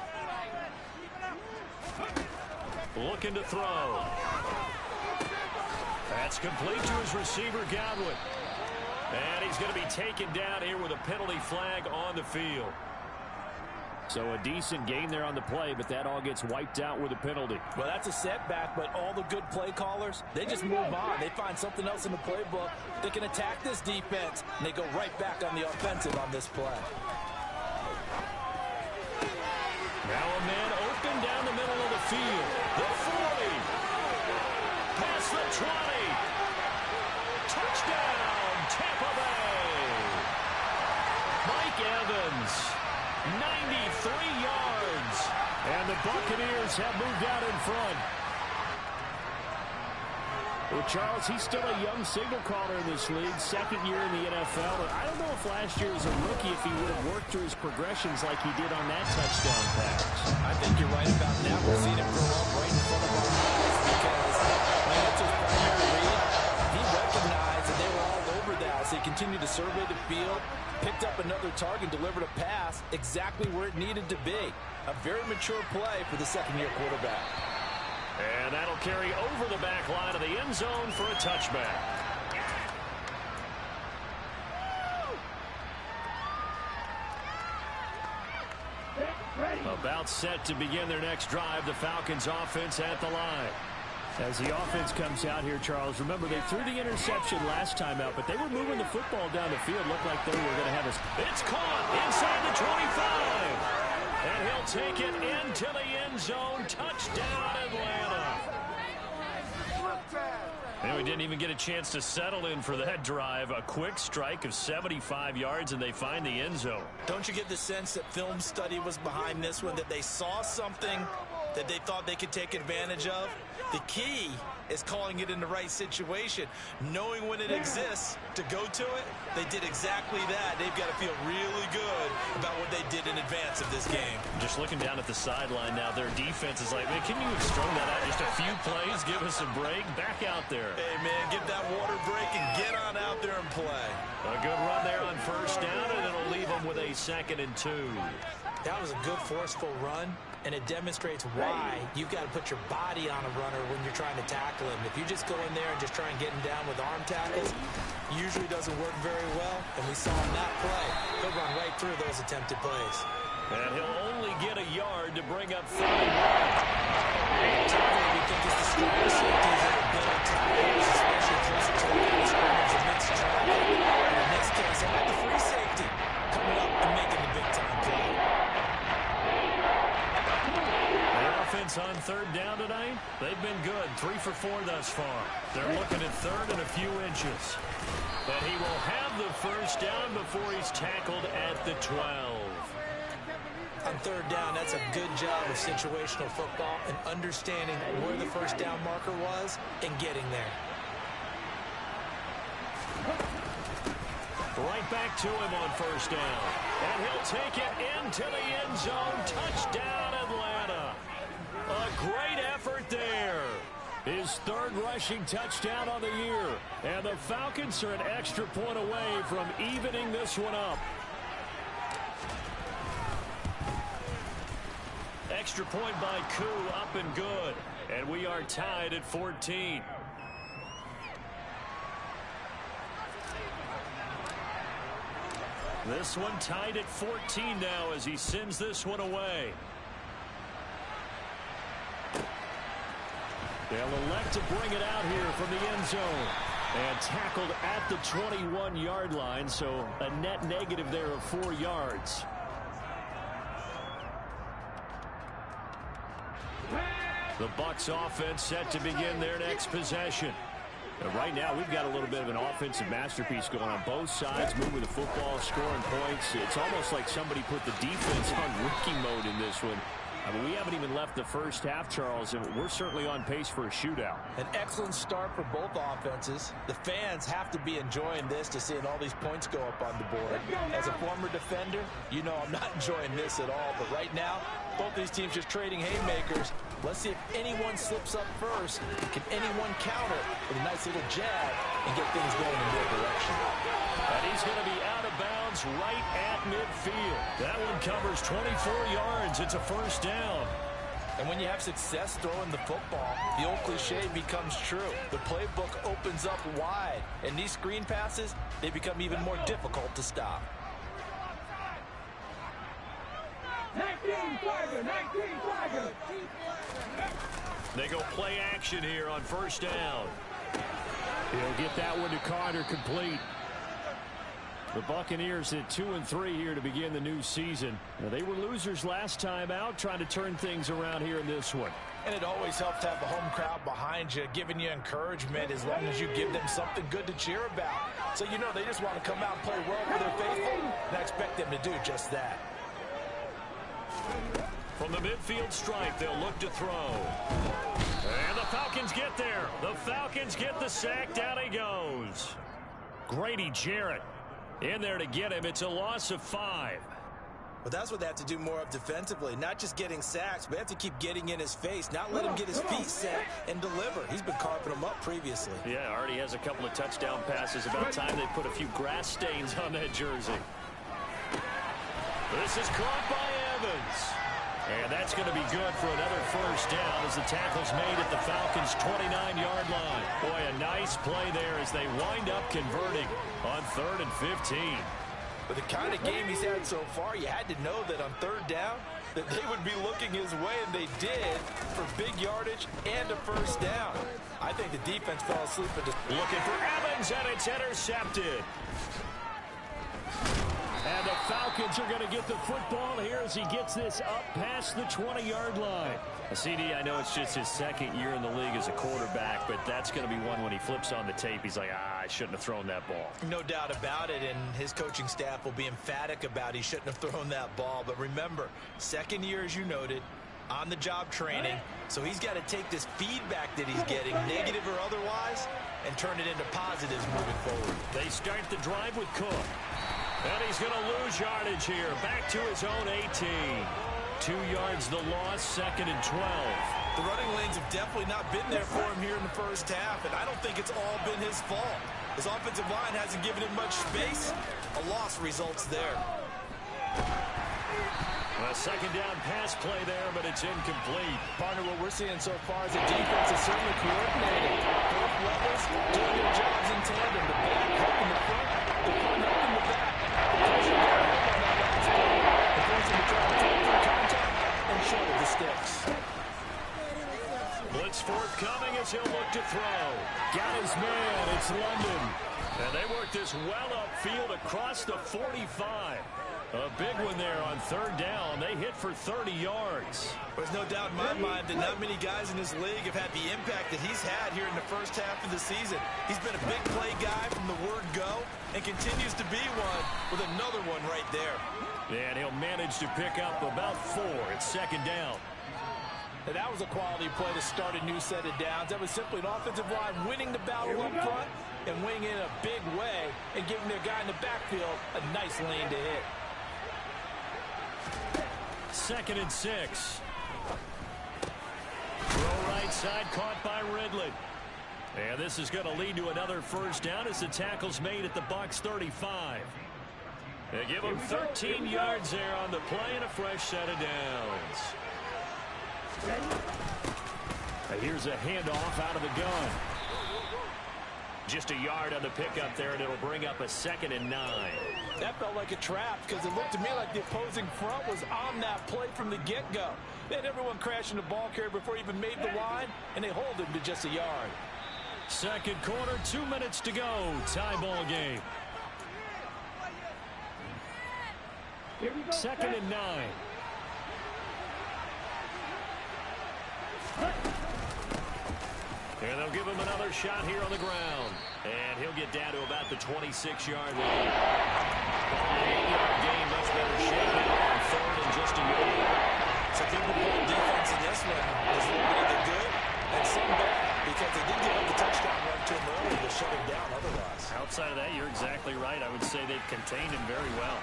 S1: Looking to throw. That's complete to his receiver, Godwin. And he's going to be taken down here with a penalty flag on the field.
S5: So a decent gain there on the play, but that all gets wiped out with a penalty.
S4: Well, that's a setback, but all the good play callers, they just move on. They find something else in the playbook that can attack this defense, and they go right back on the offensive on this play.
S1: Now a man open down the middle of the field. The 40. Past the 20. Touchdown, Tampa Bay. Mike Evans, 93 yards.
S5: And the Buccaneers have moved out in front. Well, Charles, he's still a young signal caller in this league, second year in the NFL. And I don't know if last year as a rookie, if he would have worked through his progressions like he did on that touchdown pass.
S4: I think you're right about that. We're seeing him grow up right in front of our eyes because that's his primary read. He recognized that they were all over that as he continued to survey the field, picked up another target, delivered a pass exactly where it needed to be. A very mature play for the second-year quarterback.
S1: And that'll carry over the back line of the end zone for a touchback. About set to begin their next drive, the Falcons offense at the line.
S5: As the offense comes out here, Charles, remember they threw the interception last time out, but they were moving the football down the field. Looked like they were going to have us.
S1: It's caught inside the 25. And he'll take it into the end zone. Touchdown, Atlanta. And we didn't even get a chance to settle in for that drive. A quick strike of 75 yards, and they find the end zone.
S3: Don't you get the sense that film study was behind this one, that they saw something that they thought they could take advantage of? The key is calling it in the right situation, knowing when it exists to go to it. They did exactly that. They've got to feel really good about what they did in advance of this game.
S1: Just looking down at the sideline now, their defense is like, man, can you have strung that out just a few plays? Give us a break. Back out there.
S3: Hey, man, get that water break and get on out there and play.
S1: A good run there on first down, and it'll leave them with a 2nd and 2.
S4: That was a good forceful run, and it demonstrates why you've got to put your body on a runner when you're trying to tackle him. If you just go in there and just try and get him down with arm tackles, usually doesn't work very well, and we saw in that play, he'll run right through those attempted plays.
S1: And he'll only get a yard to bring up 31.
S4: Typically, we think it's the strong safeties that are building tackles, especially closer to the line of scrimmage amidst traffic. And in this case, I had the free safety coming up and making the big-time play.
S1: The offense on 3rd down tonight, they've been good. 3 for 4 thus far. They're looking at 3rd and a few inches. And he will have the first down before he's tackled at the 12.
S4: On 3rd down, that's a good job of situational football and understanding where the first down marker was and getting there.
S1: Right back to him on first down. And he'll take it into the end zone. Touchdown, Atlanta. A great effort there. His 3rd rushing touchdown on the year. And the Falcons are an extra point away from evening this one up. Extra point by Koo, up and good. And we are tied at 14. This one tied at 14 now as he sends this one away. They'll elect to bring it out here from the end zone. And tackled at the 21-yard line, so a net negative there of 4 yards. The Bucs offense set to begin their next possession. And right now, we've got a little bit of an offensive masterpiece going on both sides, moving the football, scoring points. It's almost like somebody put the defense on rookie mode in this one. I mean, we haven't even left the first half, Charles, and we're certainly on pace for a shootout.
S4: An excellent start for both offenses. The fans have to be enjoying this to seeing all these points go up on the board. As a former defender, you know I'm not enjoying this at all. But right now, both these teams just trading haymakers. Let's see if anyone slips up first. Can anyone counter with a nice little jab and get things going in their direction?
S1: And he's going to be out of bounds right at midfield. That one covers 24 yards. It's a first down.
S4: And when you have success throwing the football, the old cliche becomes true. The playbook opens up wide. And these screen passes, they become even more difficult to stop.
S2: 19 flagger, 19 flagger.
S1: They go play action here on first down.
S5: He'll get that one to Carter complete. The Buccaneers at 2-3 here to begin the new season. Now, they were losers last time out, trying to turn things around here in this one.
S4: And it always helps to have the home crowd behind you, giving you encouragement as long as you give them something good to cheer about. So you know they just want to come out and play well for their faithful, and I expect them to do just that.
S1: From the midfield stripe, they'll look to throw. And the Falcons get there. The Falcons get the sack. Down he goes. Grady Jarrett in there to get him. It's a loss of 5.
S3: But that's what they have to do more of defensively. Not just getting sacks, but they have to keep getting in his face. Not let him get his feet set and deliver. He's been carving them up previously.
S1: Yeah, already has a couple of touchdown passes. About time they put a few grass stains on that jersey. This is caught by Evans. And that's going to be good for another first down as the tackle's made at the Falcons' 29-yard line. Boy, a nice play there as they wind up converting on 3rd and 15.
S4: But the kind of game he's had so far, you had to know that on 3rd down that they would be looking his way, and they did, for big yardage and a first down. I think the defense fell asleep at this.
S1: Looking for Evans, and it's intercepted.
S5: And the Falcons are going to get the football here as he gets this up past the 20-yard line.
S1: CD, I know it's just his 2nd year in the league as a quarterback, but that's going to be one when he flips on the tape. He's like, I shouldn't have thrown that ball.
S3: No doubt about it, and his coaching staff will be emphatic about he shouldn't have thrown that ball. But remember, 2nd year, as you noted, on-the-job training, so he's got to take this feedback that he's getting, negative or otherwise, and turn it into positives moving forward.
S1: They start the drive with Cook. And he's going to lose yardage here. Back to his own 18. 2 yards the loss, 2nd and 12.
S3: The running lanes have definitely not been there for him here in the first half, and I don't think it's all been his fault. His offensive line hasn't given him much space. A loss results there.
S1: A 2nd down pass play there, but it's incomplete.
S4: Partner, what we're seeing so far is the defense is certainly coordinated. Both levels doing their jobs in tandem. The back helping the front helping the back. The pressure got home on that last play. The forcing the drive through contact and short of the sticks.
S1: Blitz forthcoming as he'll look to throw.
S5: Got his man. It's London.
S1: And they work this well upfield across the 45. A big one there on 3rd down. They hit for 30 yards.
S3: There's no doubt in my mind that not many guys in this league have had the impact that he's had here in the first half of the season. He's been a big play guy from the word go and continues to be one with another one right there.
S1: And he'll manage to pick up about 4. It's 2nd down.
S4: And that was a quality play to start a new set of downs. That was simply an offensive line winning the battle up front and winning in a big way and giving their guy in the backfield a nice lane to hit.
S1: 2nd and 6. Throw right side, caught by Ridley. And this is going to lead to another first down as the tackle's made at the Bucs 35. They give him 13 yards there on the play and a fresh set of downs.
S5: Now here's a handoff out of the gun.
S1: Just a yard on the pickup there, and it'll bring up a 2nd and 9.
S4: That felt like a trap because it looked to me like the opposing front was on that play from the get-go. They had everyone crashing the ball carrier before he even made the line, and they hold him to just a yard.
S1: 2nd quarter, 2 minutes to go. Tie ball game. 2nd and 9. And they'll give him another shot here on the ground. And he'll get down to about the 26-yard line. An 8-yard gain, much better shape now on 3rd and just a yard.
S3: So I think the ball defense in this one is a little bit good and some bad because they did give up the touchdown run to him early to shut him down otherwise.
S1: Outside of that, you're exactly right. I would say they've contained him very well.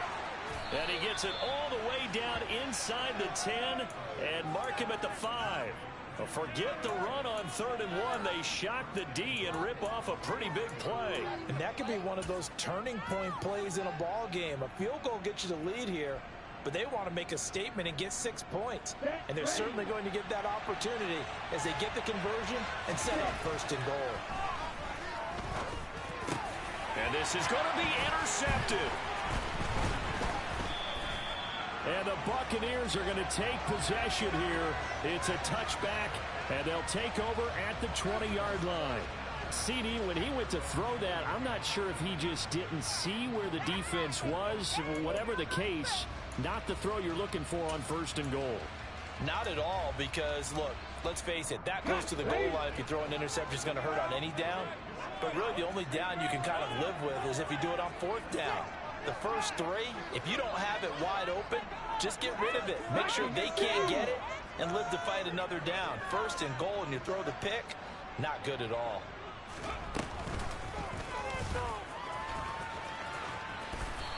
S1: And he gets it all the way down inside the 10 and mark him at the 5. Well, forget the run on 3rd and 1. They shock the D and rip off a pretty big play.
S4: And that could be one of those turning point plays in a ball game. A field goal gets you the lead here, but they want to make a statement and get 6 points. And they're certainly going to get that opportunity as they get the conversion and set up 1st and goal.
S1: And this is going to be intercepted.
S5: And the Buccaneers are going to take possession here. It's a touchback, and they'll take over at the 20-yard line. CD, when he went to throw that, I'm not sure if he just didn't see where the defense was. Whatever the case, not the throw you're looking for on 1st and goal.
S4: Not at all, because, look, let's face it, that goes to the goal line. If you throw an interception, it's going to hurt on any down. But really the only down you can kind of live with is if you do it on 4th down. The first 3, if you don't have it wide open, just get rid of it. Make sure they can't get it and live to fight another down. 1st and goal and you throw the pick, not good at all.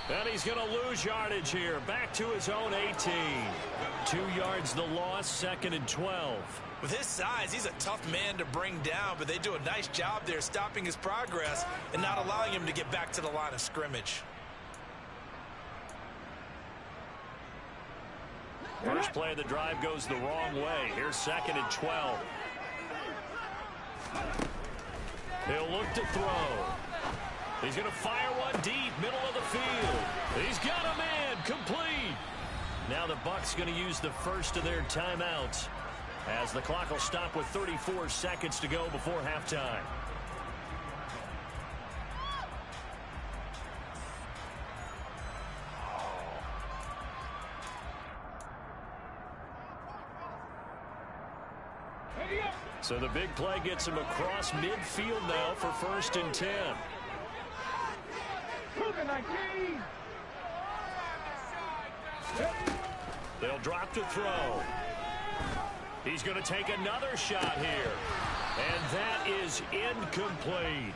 S5: And he's going to lose yardage here. Back to his own 18. 2 yards the loss, 2nd and 12.
S3: With his size, he's a tough man to bring down, but they do a nice job there stopping his progress and not allowing him to get back to the line of scrimmage.
S5: First play of the drive goes the wrong way. Here's 2nd and 12. He'll look to throw. He's going to fire one deep, middle of the field. He's got a man, complete. Now the Bucs going to use the first of their timeouts as the clock will stop with 34 seconds to go before halftime. So the big play gets him across midfield now for 1st and 10. They'll drop to throw. He's going to take another shot here. And that is incomplete.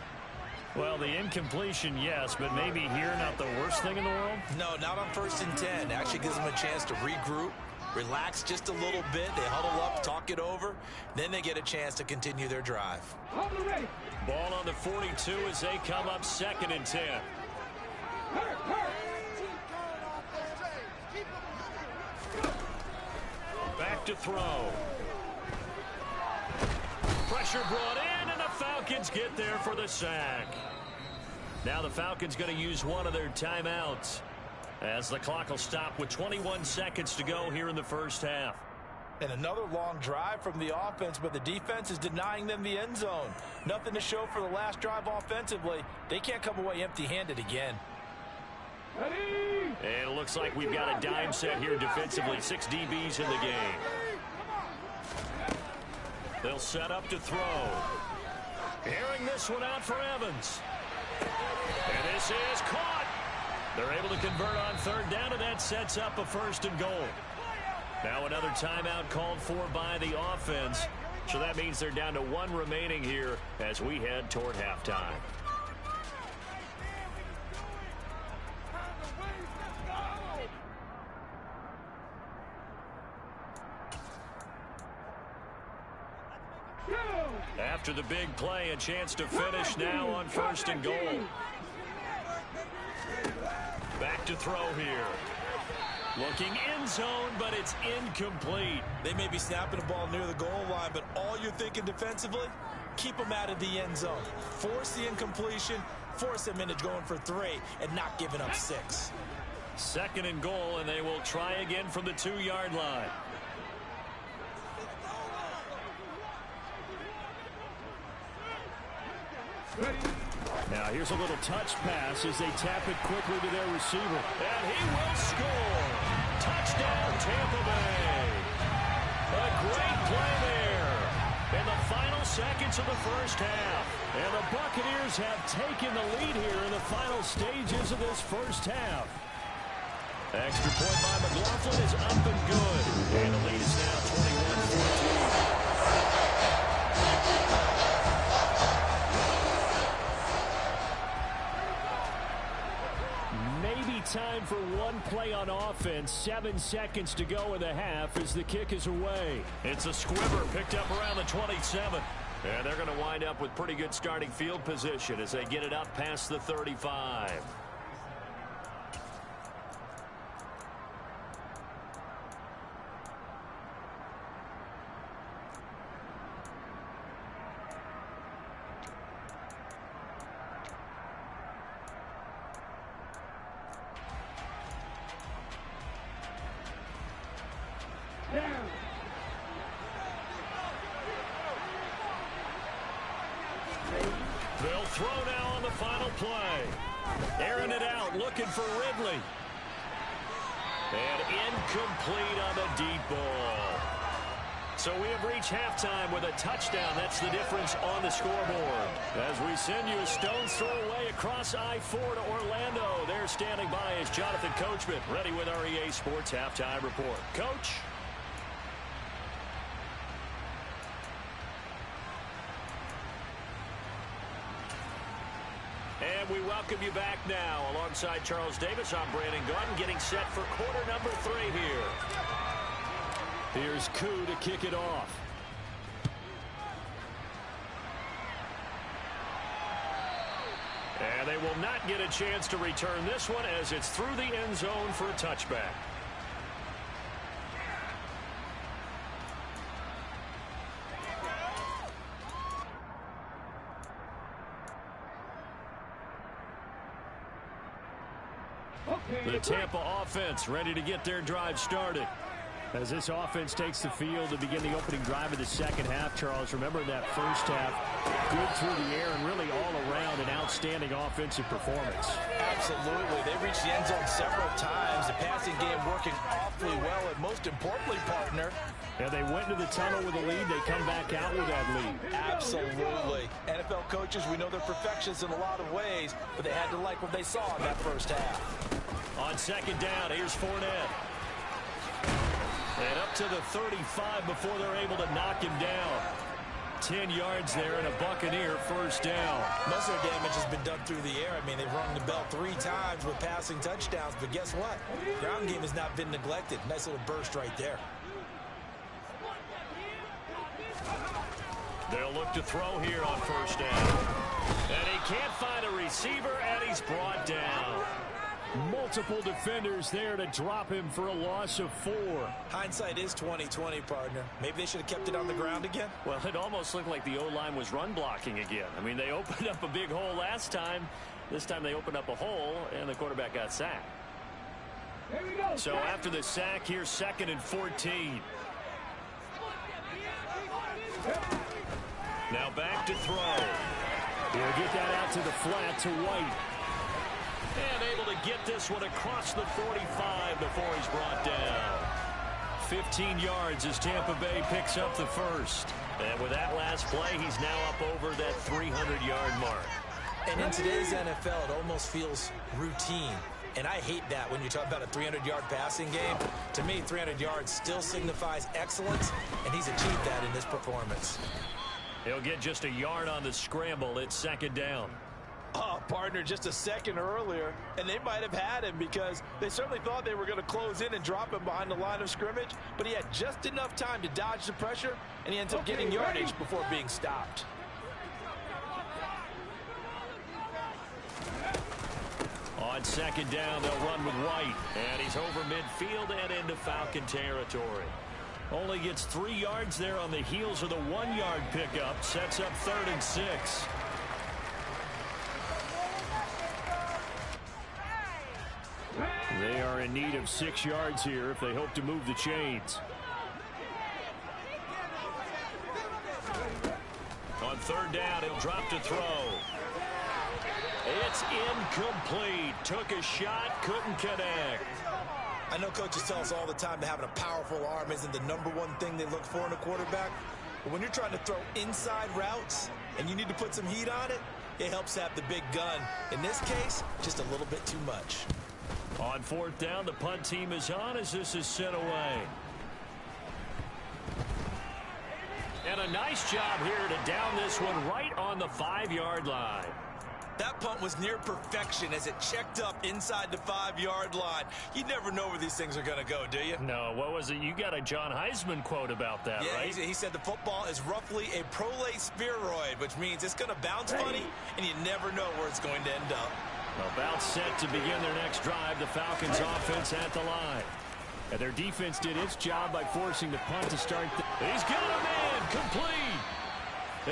S5: Well, the incompletion, yes, but maybe here not the worst thing in the world?
S3: No, not on 1st and 10. Actually gives them a chance to regroup, relax just a little bit. They huddle up, talk it over. Then they get a chance to continue their drive.
S5: Ball on the 42 as they come up 2nd and 10. Back to throw. Pressure brought in, and the Falcons get there for the sack. Now the Falcons going to use one of their timeouts as the clock will stop with 21 seconds to go here in the first half.
S4: And another long drive from the offense, but the defense is denying them the end zone. Nothing to show for the last drive offensively. They can't come away empty-handed again.
S5: And it looks like we've got a dime set here defensively. 6 DBs in the game. They'll set up to throw. Airing this one out for Evans. And this is caught. They're able to convert on 3rd down, and that sets up a 1st and goal. Now another timeout called for by the offense. So that means they're down to 1 remaining here as we head toward halftime. After the big play, a chance to finish now on 1st and goal. Back to throw here. Looking end zone, but it's incomplete.
S3: They may be snapping the ball near the goal line, but all you're thinking defensively, keep them out of the end zone. Force the incompletion, force them into going for 3, and not giving up 6.
S5: 2nd and goal, and they will try again from the 2-yard line. Now here's a little touch pass as they tap it quickly to their receiver. And he will score. Touchdown, Tampa Bay. A great play there in the final seconds of the first half. And the Buccaneers have taken the lead here in the final stages of this first half. Extra point by McLaughlin is up and good. And the lead is now 21-14. Time for one play on offense. 7 seconds to go in the half as the kick is away. It's a squibber picked up around the 27. And they're going to wind up with pretty good starting field position as they get it up past the 35.
S1: throw now on the final play. Airing it out, looking for Ridley. And incomplete on the deep ball. So we have reached halftime with a touchdown. That's the difference on the scoreboard. As we send you a stone's throw away across I-4 to Orlando. There standing by is Jonathan Coachman, ready with our EA Sports Halftime Report. Coach? And we welcome you back now. Alongside Charles Davis, I'm Brandon Gunn, getting set for quarter number 3 here. Here's Koo to kick it off. And they will not get a chance to return this one as it's through the end zone for a touchback. The Tampa offense ready to get their drive started. As this offense takes the field to begin the opening drive of the second half, Charles, remember that first half, good through the air and really all around an outstanding offensive performance.
S4: Absolutely. They reached the end zone several times. The passing game working awfully well, and most importantly, partner,
S5: yeah, they went into the tunnel with a lead. They come back out with that lead.
S4: Absolutely. NFL coaches, we know they're perfectionists in a lot of ways, but they had to like what they saw in that first half.
S1: On second down, here's Fournette. And up to the 35 before they're able to knock him down. 10 yards there and a Buccaneer first down.
S4: Most of their damage has been done through the air. I mean, they've rung the bell 3 times with passing touchdowns, but guess what? Ground game has not been neglected. Nice little burst right there.
S1: They'll look to throw here on first down. And he can't find a receiver, and he's brought down.
S5: Multiple defenders there to drop him for a loss of 4.
S4: Hindsight is 20/20, partner. Maybe they should have kept it on the ground again.
S1: Well, it almost looked like the O-line was run blocking again. I mean, they opened up a big hole last time. This time they opened up a hole, and the quarterback got sacked. So after the sack, here's 2nd and 14. Now back to throw.
S5: He'll get that out to the flat to White.
S1: And able to get this one across the 45 before he's brought down. 15 yards as Tampa Bay picks up the first. And with that last play, he's now up over that 300-yard mark.
S4: And in today's NFL, it almost feels routine. And I hate that when you talk about a 300-yard passing game. To me, 300 yards still signifies excellence, and he's achieved that in this performance.
S1: He'll get just a yard on the scramble. It's 2nd down.
S4: Oh, partner, just a second earlier, and they might have had him because they certainly thought they were going to close in and drop him behind the line of scrimmage, but he had just enough time to dodge the pressure, and he ends up getting yardage before being stopped.
S1: On 2nd down, they'll run with White, and he's over midfield and into Falcon territory. Only gets 3 yards there on the heels of the 1-yard pickup, sets up 3rd and 6. They are in need of 6 yards here if they hope to move the chains. On 3rd down, he'll drop to throw. It's incomplete. Took a shot, couldn't connect.
S4: I know coaches tell us all the time that having a powerful arm isn't the #1 thing they look for in a quarterback. But when you're trying to throw inside routes and you need to put some heat on it, it helps have the big gun. In this case, just a little bit too much.
S1: On 4th down, the punt team is on as this is sent away. And a nice job here to down this one right on the 5-yard line.
S4: That punt was near perfection as it checked up inside the 5-yard line. You never know where these things are going to go, do you?
S1: No, what was it? You got a John Heisman quote about that,
S4: yeah,
S1: right?
S4: He said the football is roughly a prolate spheroid, which means it's going to bounce funny, and you never know where it's going to end up.
S1: About set to begin their next drive. The Falcons offense at the line. And their defense did its job by forcing the punt to start. He's got him in. Complete.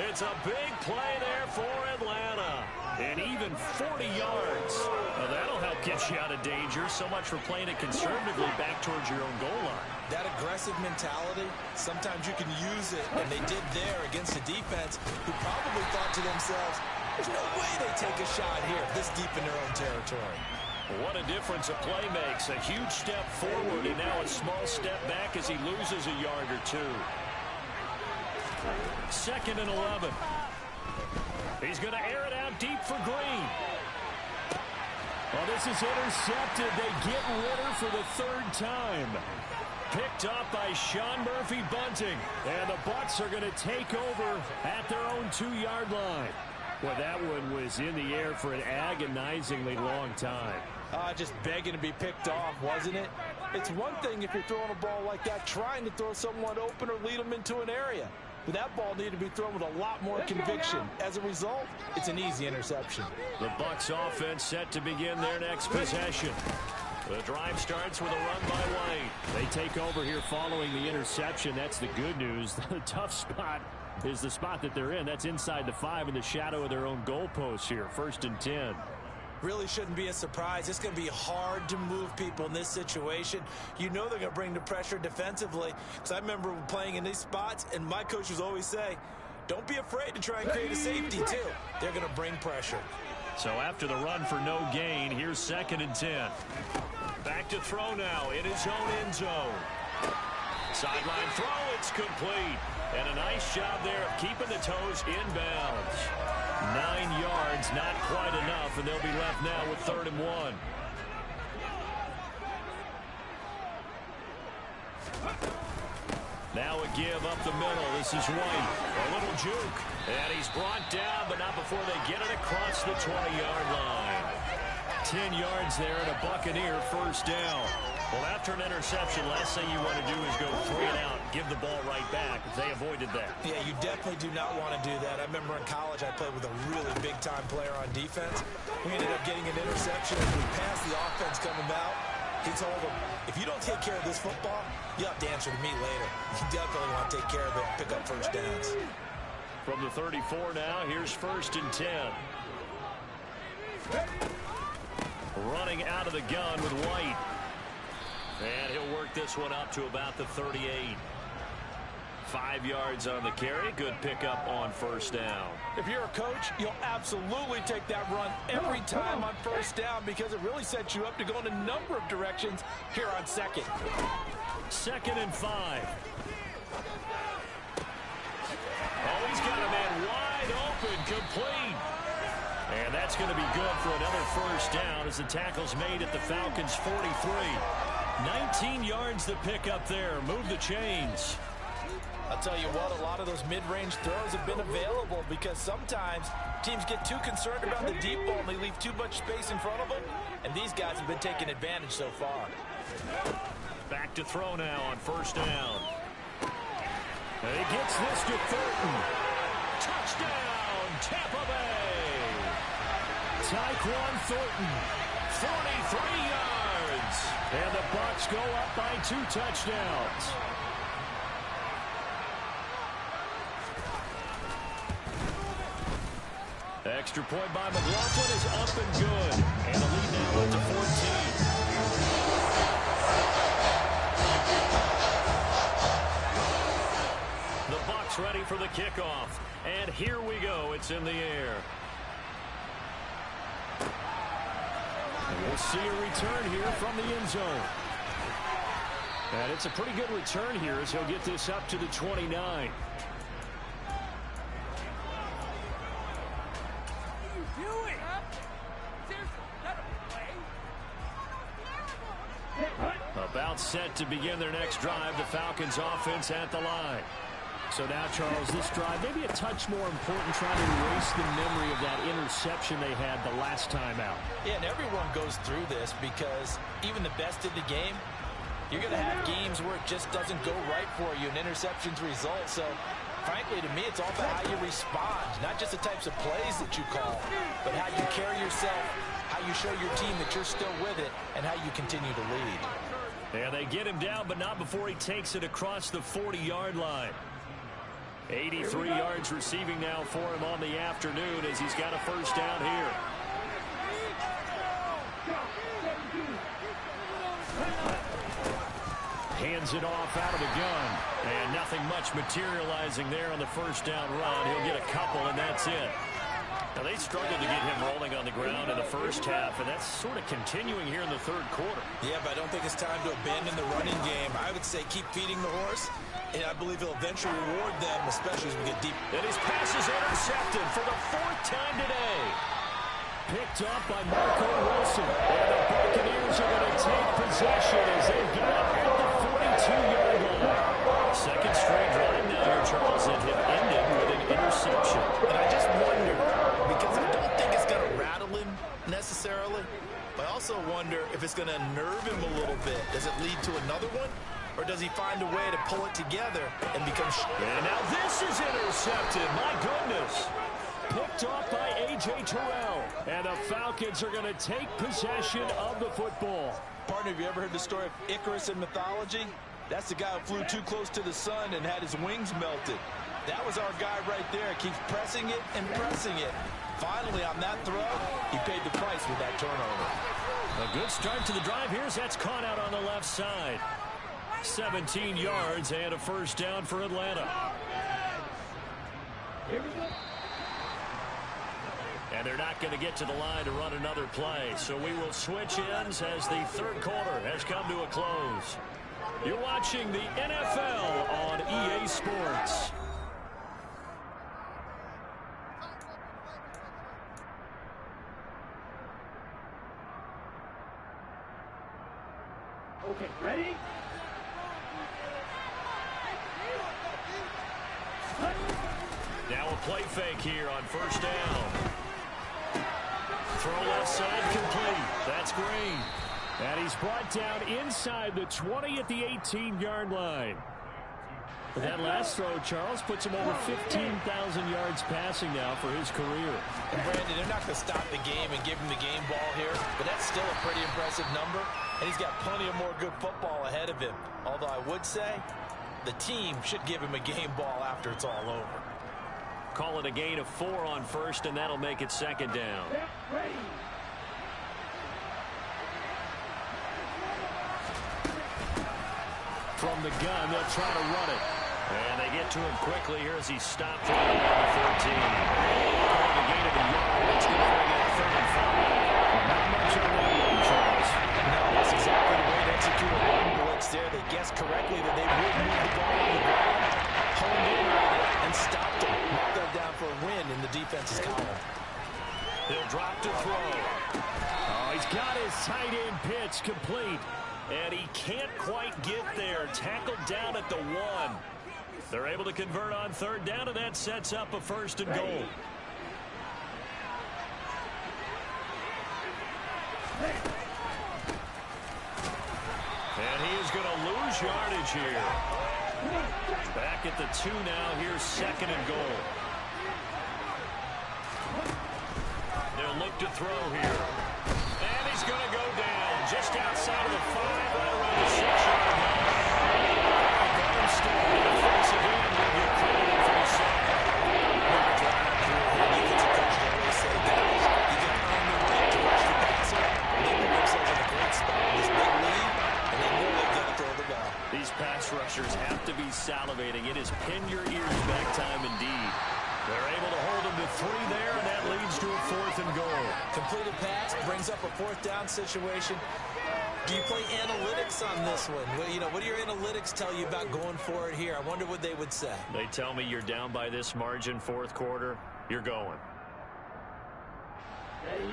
S1: It's a big play there for Atlanta. And even 40 yards. Well, that'll help get you out of danger. So much for playing it conservatively back towards your own goal line.
S4: That aggressive mentality, sometimes you can use it, and they did there against a defense who probably thought to themselves, There's no way they take a shot here this deep in their own territory.
S1: What a difference a play makes. A huge step forward and now a small step back as he loses a yard or two. 2nd and 11. He's going to air it out deep for Green.
S5: Well, this is intercepted. They get Ritter for the 3rd time. Picked up by Sean Murphy-Bunting. And the Bucs are going to take over at their own 2-yard line. Well, that one was in the air for an agonizingly long time.
S4: Just begging to be picked off, wasn't it? It's one thing if you're throwing a ball like that, trying to throw someone open or lead them into an area. But that ball needed to be thrown with a lot more conviction. As a result, it's an easy interception.
S1: The Bucs offense set to begin their next possession. The drive starts with a run by White.
S5: They take over here following the interception. That's the good news. The tough spot is the spot that they're in. That's inside the 5 in the shadow of their own goalpost here. 1st and 10.
S4: Really shouldn't be a surprise. It's going to be hard to move people in this situation. You know they're going to bring the pressure defensively. Because I remember playing in these spots, and my coach would always say, don't be afraid to try and create a safety, too. They're going to bring pressure.
S1: So after the run for no gain, here's 2nd and 10. Back to throw now in his own end zone. Sideline throw, it's complete. And a nice job there of keeping the toes inbounds. 9 yards, not quite enough, and they'll be left now with 3rd and 1. Now a give up the middle. This is White. A little juke. And he's brought down, but not before they get it across the 20-yard line. 10 yards there and a Buccaneer 1st down. Well, after an interception, last thing you want to do is go 3 and out, give the ball right back. They avoided that.
S4: Yeah, you definitely do not want to do that. I remember in college I played with a really big-time player on defense. We ended up getting an interception as we passed the offense coming out. He told him, if you don't take care of this football, you have to answer to me later. You definitely want to take care of it and pick up 1st downs.
S1: From the 34 now, here's 1st and 10. Running out of the gun with White. And he'll work this one up to about the 38. 5 yards on the carry. Good pickup on 1st down.
S4: If you're a coach, you'll absolutely take that run every time on 1st down because it really sets you up to go in a number of directions here on 2nd.
S1: 2nd and 5. Oh, he's got a man wide open, complete. And that's going to be good for another 1st down as the tackle's made at the Falcons' 43. 19 yards to pick up there. Move the chains.
S4: I'll tell you what, a lot of those mid-range throws have been available because sometimes teams get too concerned about the deep ball and they leave too much space in front of them. And these guys have been taking advantage so far.
S1: Back to throw now on 1st down. And he gets this to Thornton. Touchdown, Tampa Bay. Tyquan Thornton, 43 yards. And the Bucs go up by 2 touchdowns. Extra point by McLaughlin is up and good. And the lead now up to 14. The Bucs ready for the kickoff. And here we go. It's in the air. And we'll see a return here from the end zone. And it's a pretty good return here as he'll get this up to the 29. About set to begin their next drive. The Falcons offense at the line. So now, Charles, this drive maybe a touch more important, trying to erase the memory of that interception they had the last time out.
S4: Yeah, and everyone goes through this because even the best in the game, you're going to have games where it just doesn't go right for you, and interceptions result. So, frankly, to me, it's all about how you respond, not just the types of plays that you call, but how you carry yourself, how you show your team that you're still with it, and how you continue to lead.
S1: And they get him down, but not before he takes it across the 40-yard line. 83 yards receiving now for him on the afternoon as he's got a 1st down here. Hands it off out of the gun. And nothing much materializing there on the 1st down run. He'll get a couple, and that's it.
S5: Now, they struggled to get him rolling on the ground in the first half, and that's sort of continuing here in the third quarter.
S3: Yeah, but I don't think it's time to abandon the running game. I would say keep feeding the horse, and I believe he'll eventually reward them, especially as we get deep.
S5: And his pass is intercepted for the 4th time today. Picked up by Marco Wilson. And the Buccaneers are going to take possession as they get up at the 42-yard line. Second straight drive now here, Charles, and it ended with an interception.
S3: And I just wonder, because I don't think it's going to rattle him necessarily, but I also wonder if it's going to unnerve him a little bit. Does it lead to another one? Or does he find a way to pull it together and become...
S5: And now this is intercepted. My goodness. Picked off by A.J. Terrell. And the Falcons are going to take possession of the football.
S3: Partner, have you ever heard the story of Icarus in mythology? That's the guy who flew too close to the sun and had his wings melted. That was our guy right there. Keeps pressing it and pressing it. Finally, on that throw, he paid the price with that turnover.
S5: A good start to the drive. Here's that's caught out on the left side. 17 yards and a first down for Atlanta. And they're not going to get to the line to run another play. So we will switch ends as the third quarter has come to a close. You're watching the NFL on EA Sports.
S2: Okay, ready?
S5: Now a play fake here on first down. Throw left side complete. That's Green. And he's brought down inside the 20 at the 18-yard line. But that last throw, Charles, puts him over 15,000 yards passing now for his career.
S3: And Brandon, they're not going to stop the game and give him the game ball here, but that's still a pretty impressive number, and he's got plenty of more good football ahead of him. Although I would say the team should give him a game ball after it's all over.
S5: Call it a gain of 4 on first, and that'll make it second down. From the gun, they'll try to run it. And they get to him quickly here as he stopped right around the 14. Call it a gain of a yard. It's going to bring it 3rd and 5. Not much on that one, Charles.
S3: No, that's exactly the way to execute a run blitz there. They guessed correctly that they would move the ball on the ground, honed in on it, and stopped them. Marked that down for a win in the defense's column.
S5: He'll drop to throw. Oh, he's got his tight end pitch complete. And he can't quite get there. Tackled down at the 1. They're able to convert on 3rd down, and that sets up a 1st and goal. And he is going to lose yardage here. Back at the 2 now. Here's 2nd and goal. They'll look to throw here. And he's going to go down just outside of the 5, right around the 6-yard line. Garmstead, the defensive end, will get credited for the sack.
S3: Defensive coach always say, guys, you got to earn the right to rush the passer. They put themselves in a great spot in this big lead, and they know they've got to throw the ball.
S5: These pass rushers have to be salivating. It is pin your ears back time indeed. They're able to hold him to 3 there, and that leads to a 4th and goal.
S3: Completed pass brings up a 4th down situation. Do you play analytics on this one? What do your analytics tell you about going for it here? I wonder what they would say.
S5: They tell me you're down by this margin, 4th quarter. You're going.
S2: Ready.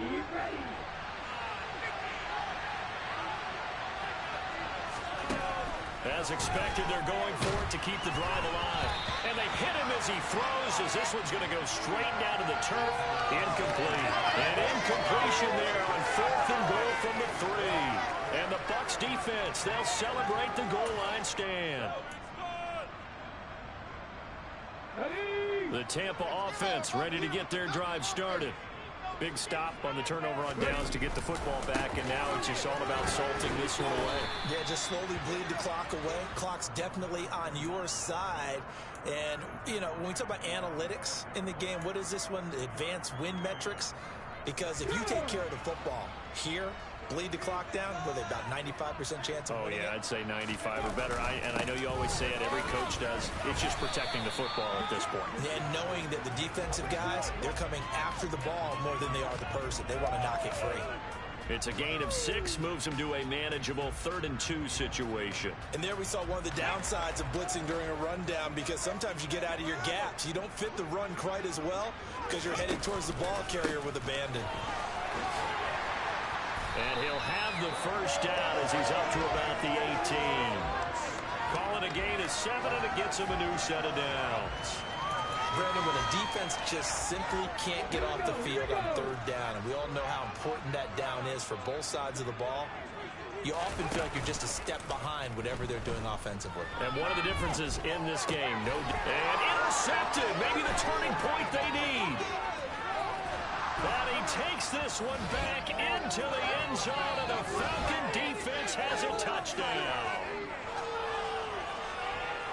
S5: As expected, they're going for it to keep the drive alive. And they hit him as he throws, as this one's going to go straight down to the turf. Incomplete. An incompletion there on 4th and goal from the 3. And the Bucs defense, they'll celebrate the goal line stand. The Tampa offense ready to get their drive started. Big stop on the turnover on downs to get the football back, and now it's just all about salting this one away.
S3: Yeah, just slowly bleed the clock away. Clock's definitely on your side. And, when we talk about analytics in the game, what is this one? Advanced win metrics? Because if you take care of the football here, bleed the clock down? Were they about 95% chance of winning
S1: yeah,
S3: it?
S1: I'd say 95 or better. And I know you always say it, every coach does. It's just protecting the football at this point.
S3: And knowing that the defensive guys, they're coming after the ball more than they are the person. They want to knock it free.
S1: It's a gain of 6, moves them to a manageable 3rd and 2 situation.
S3: And there we saw one of the downsides of blitzing during a rundown, because sometimes you get out of your gaps. You don't fit the run quite as well because you're headed towards the ball carrier with abandon.
S1: And he'll have the first down as he's up to about the 18. Call it a gain of 7, and it gets him a new set of downs.
S3: Brandon, when a defense just simply can't get off the field on 3rd down, and we all know how important that down is for both sides of the ball, you often feel like you're just a step behind whatever they're doing offensively.
S1: And one of the differences in this game, and intercepted, maybe the turning point they need. But he takes this one back into the end zone, and the Falcon defense has a touchdown.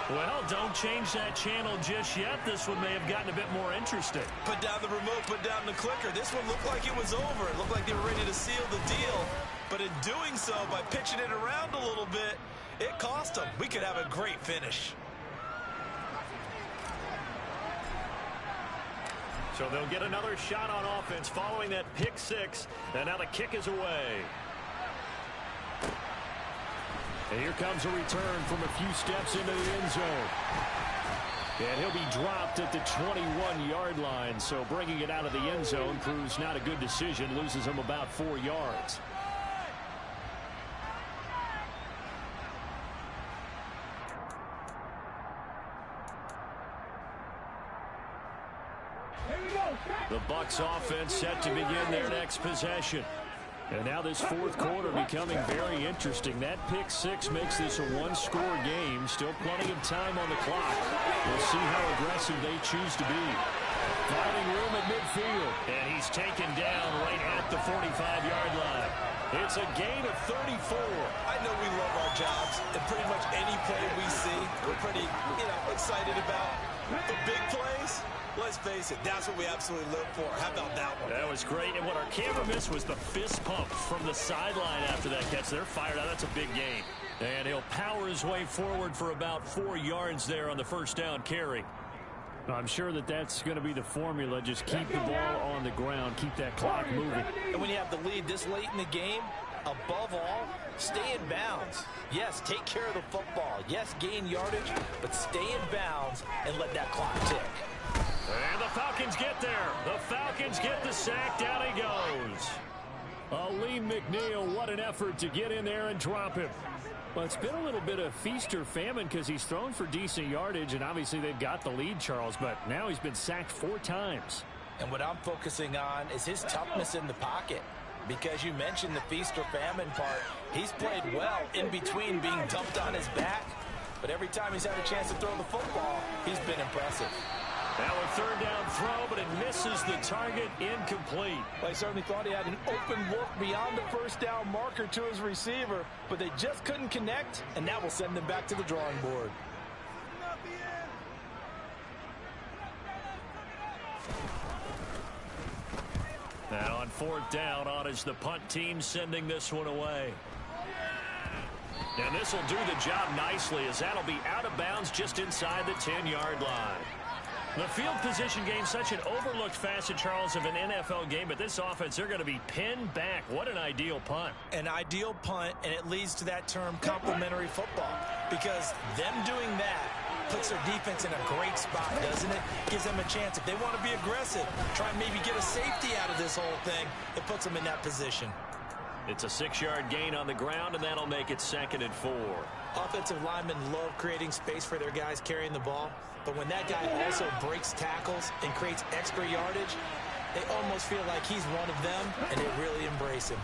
S1: Well, don't change that channel just yet. This one may have gotten a bit more interesting.
S3: Put down the remote, put down the clicker. This one looked like it was over. It looked like they were ready to seal the deal. But in doing so, by pitching it around a little bit, it cost them. We could have a great finish.
S1: So they'll get another shot on offense following that pick 6. And now the kick is away. And here comes a return from a few steps into the end zone. And he'll be dropped at the 21-yard line. So bringing it out of the end zone proves not a good decision. Loses him about 4 yards. The Bucs offense set to begin their next possession. And now this 4th quarter becoming very interesting. That pick 6 makes this a 1-score game. Still plenty of time on the clock. We'll see how aggressive they choose to be. Finding room at midfield. And he's taken down right at the 45-yard line. It's a gain of 34.
S3: I know we love our jobs, and pretty much any play we see, we're pretty, excited about. The big plays, let's face it, that's what we absolutely live for. How about that one?
S1: That was great. And what our camera missed was the fist pump from the sideline after that catch. They're fired out. That's a big gain. And he'll power his way forward for about 4 yards there on the first down carry.
S5: I'm sure that's going to be the formula. Just keep the ball on the ground. Keep that clock moving.
S3: And when you have the lead this late in the game, above all, stay in bounds. Yes, take care of the football. Yes, gain yardage, but stay in bounds and let that clock tick.
S1: And the Falcons get there. The Falcons get the sack. Down he goes.
S5: Lee McNeil, what an effort to get in there and drop him. Well, it's been a little bit of feast or famine because he's thrown for decent yardage, and obviously they've got the lead, Charles, but now he's been sacked 4 times.
S3: And what I'm focusing on is his toughness in the pocket. Because you mentioned the feast or famine part, he's played well in between being dumped on his back. But every time he's had a chance to throw the football, he's been impressive.
S1: Now a 3rd down throw, but it misses the target, incomplete.
S4: Well, I certainly thought he had an open look beyond the first down marker to his receiver, but they just couldn't connect, and that will send them back to the drawing board.
S1: Now on 4th down, on is the punt team sending this one away. And this will do the job nicely, as that'll be out of bounds just inside the 10-yard line. The field position game, such an overlooked facet, Charles, of an NFL game, but this offense, they're going to be pinned back. What an ideal punt.
S3: An ideal punt, and it leads to that term complementary football, because them doing that puts their defense in a great spot, doesn't it? Gives them a chance. If they want to be aggressive, try and maybe get a safety out of this whole thing, it puts them in that position.
S1: It's a 6-yard gain on the ground, and that'll make it 2nd and 4.
S3: Offensive linemen love creating space for their guys carrying the ball, but when that guy also breaks tackles and creates extra yardage, they almost feel like he's one of them, and they really embrace him.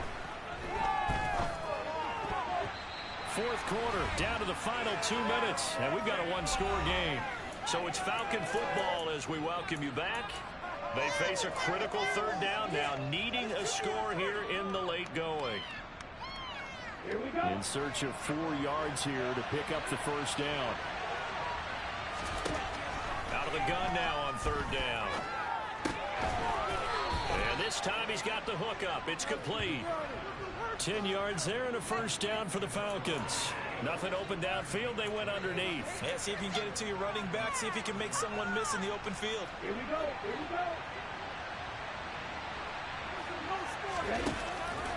S1: 4th quarter, down to the final 2 minutes, and we've got a 1-score game. So it's Falcon football as we welcome you back. They face a critical 3rd down now, needing a score here in the late going.
S5: In search of 4 yards here to pick up the first down.
S1: Out of the gun now on 3rd down. And This time he's got the hook up. It's complete. 10 yards there and a first down for the Falcons. Nothing open downfield. They went underneath.
S3: Yeah, see if you can get it to your running back. See if you can make someone miss in the open field.
S2: Here we go. Here we go.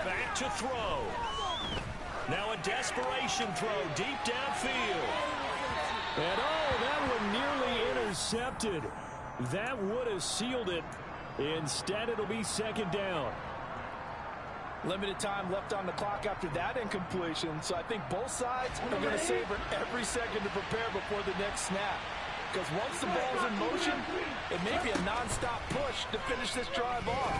S1: Back to throw. Now a desperation throw deep downfield.
S5: And oh, that one nearly intercepted. That would have sealed it. Instead, it'll be second down.
S4: Limited time left on the clock after that incompletion, so I think both sides are going to savor every second to prepare before the next snap. Because once the ball's in motion, it may be a nonstop push to finish this drive off.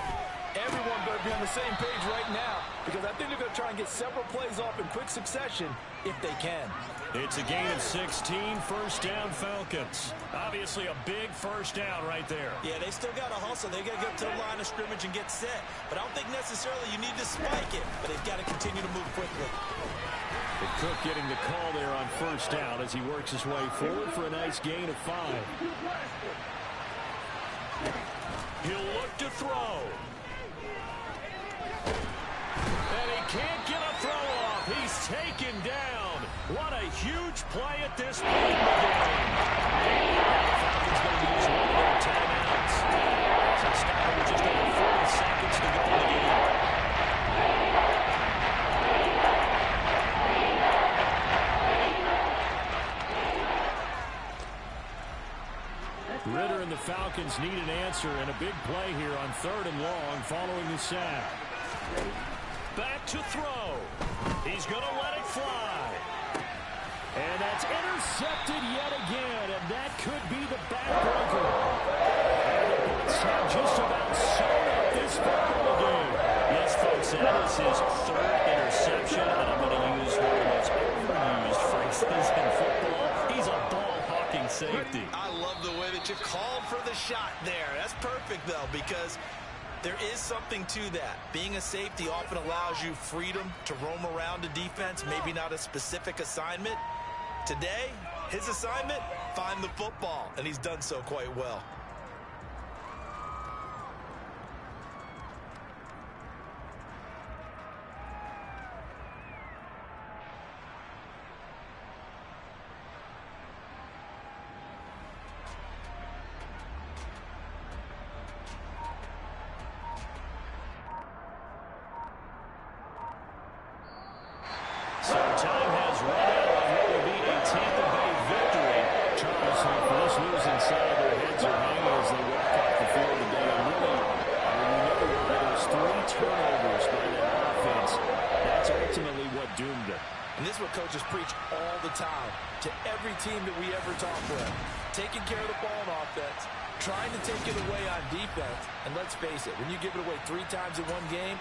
S4: Everyone better be on the same page right now, because I think they're going to try and get several plays off in quick succession if they can.
S1: It's a gain of 16, first down Falcons. Obviously a big first down right there.
S3: Yeah, they still got to hustle. They got to get to the line of scrimmage and get set. But I don't think necessarily you need to spike it, but they've got to continue to move quickly.
S5: And Cook getting the call there on first down as he works his way forward for a nice gain of 5.
S1: He'll look to throw. And he can't get a throw off. He's taken down. What a huge play at this point in the game. Now the Falcons going to use one of their timeouts. So stopping with just over 40 seconds to go in the game.
S5: Ritter and the Falcons need an answer, and a big play here on 3rd and long following the sack.
S1: Back to throw. He's going to let it fly.
S5: And that's intercepted yet again, and that could be the backbreaker. And the Bucs have just about sewn up this part of the game.
S1: Yes, folks, that is his 3rd interception, and I'm going to use one of the most overused phrases in football. He's a ball-hawking safety.
S3: I love the way that you called for the shot there. That's perfect, though, because there is something to that. Being a safety often allows you freedom to roam around a defense, maybe not a specific assignment. Today, his assignment, find the football, and he's done so quite well.
S1: So time has run out on what will be a Tampa Bay victory. Charles, for this losing side, their heads are hanging as they walk off the field today. And really, we know why those 3 turnovers by that offense. That's ultimately what doomed them.
S4: And this is what coaches preach all the time to every team that we ever talk with. Taking care of the ball on offense, trying to take it away on defense. And let's face it, when you give it away 3 times in one game,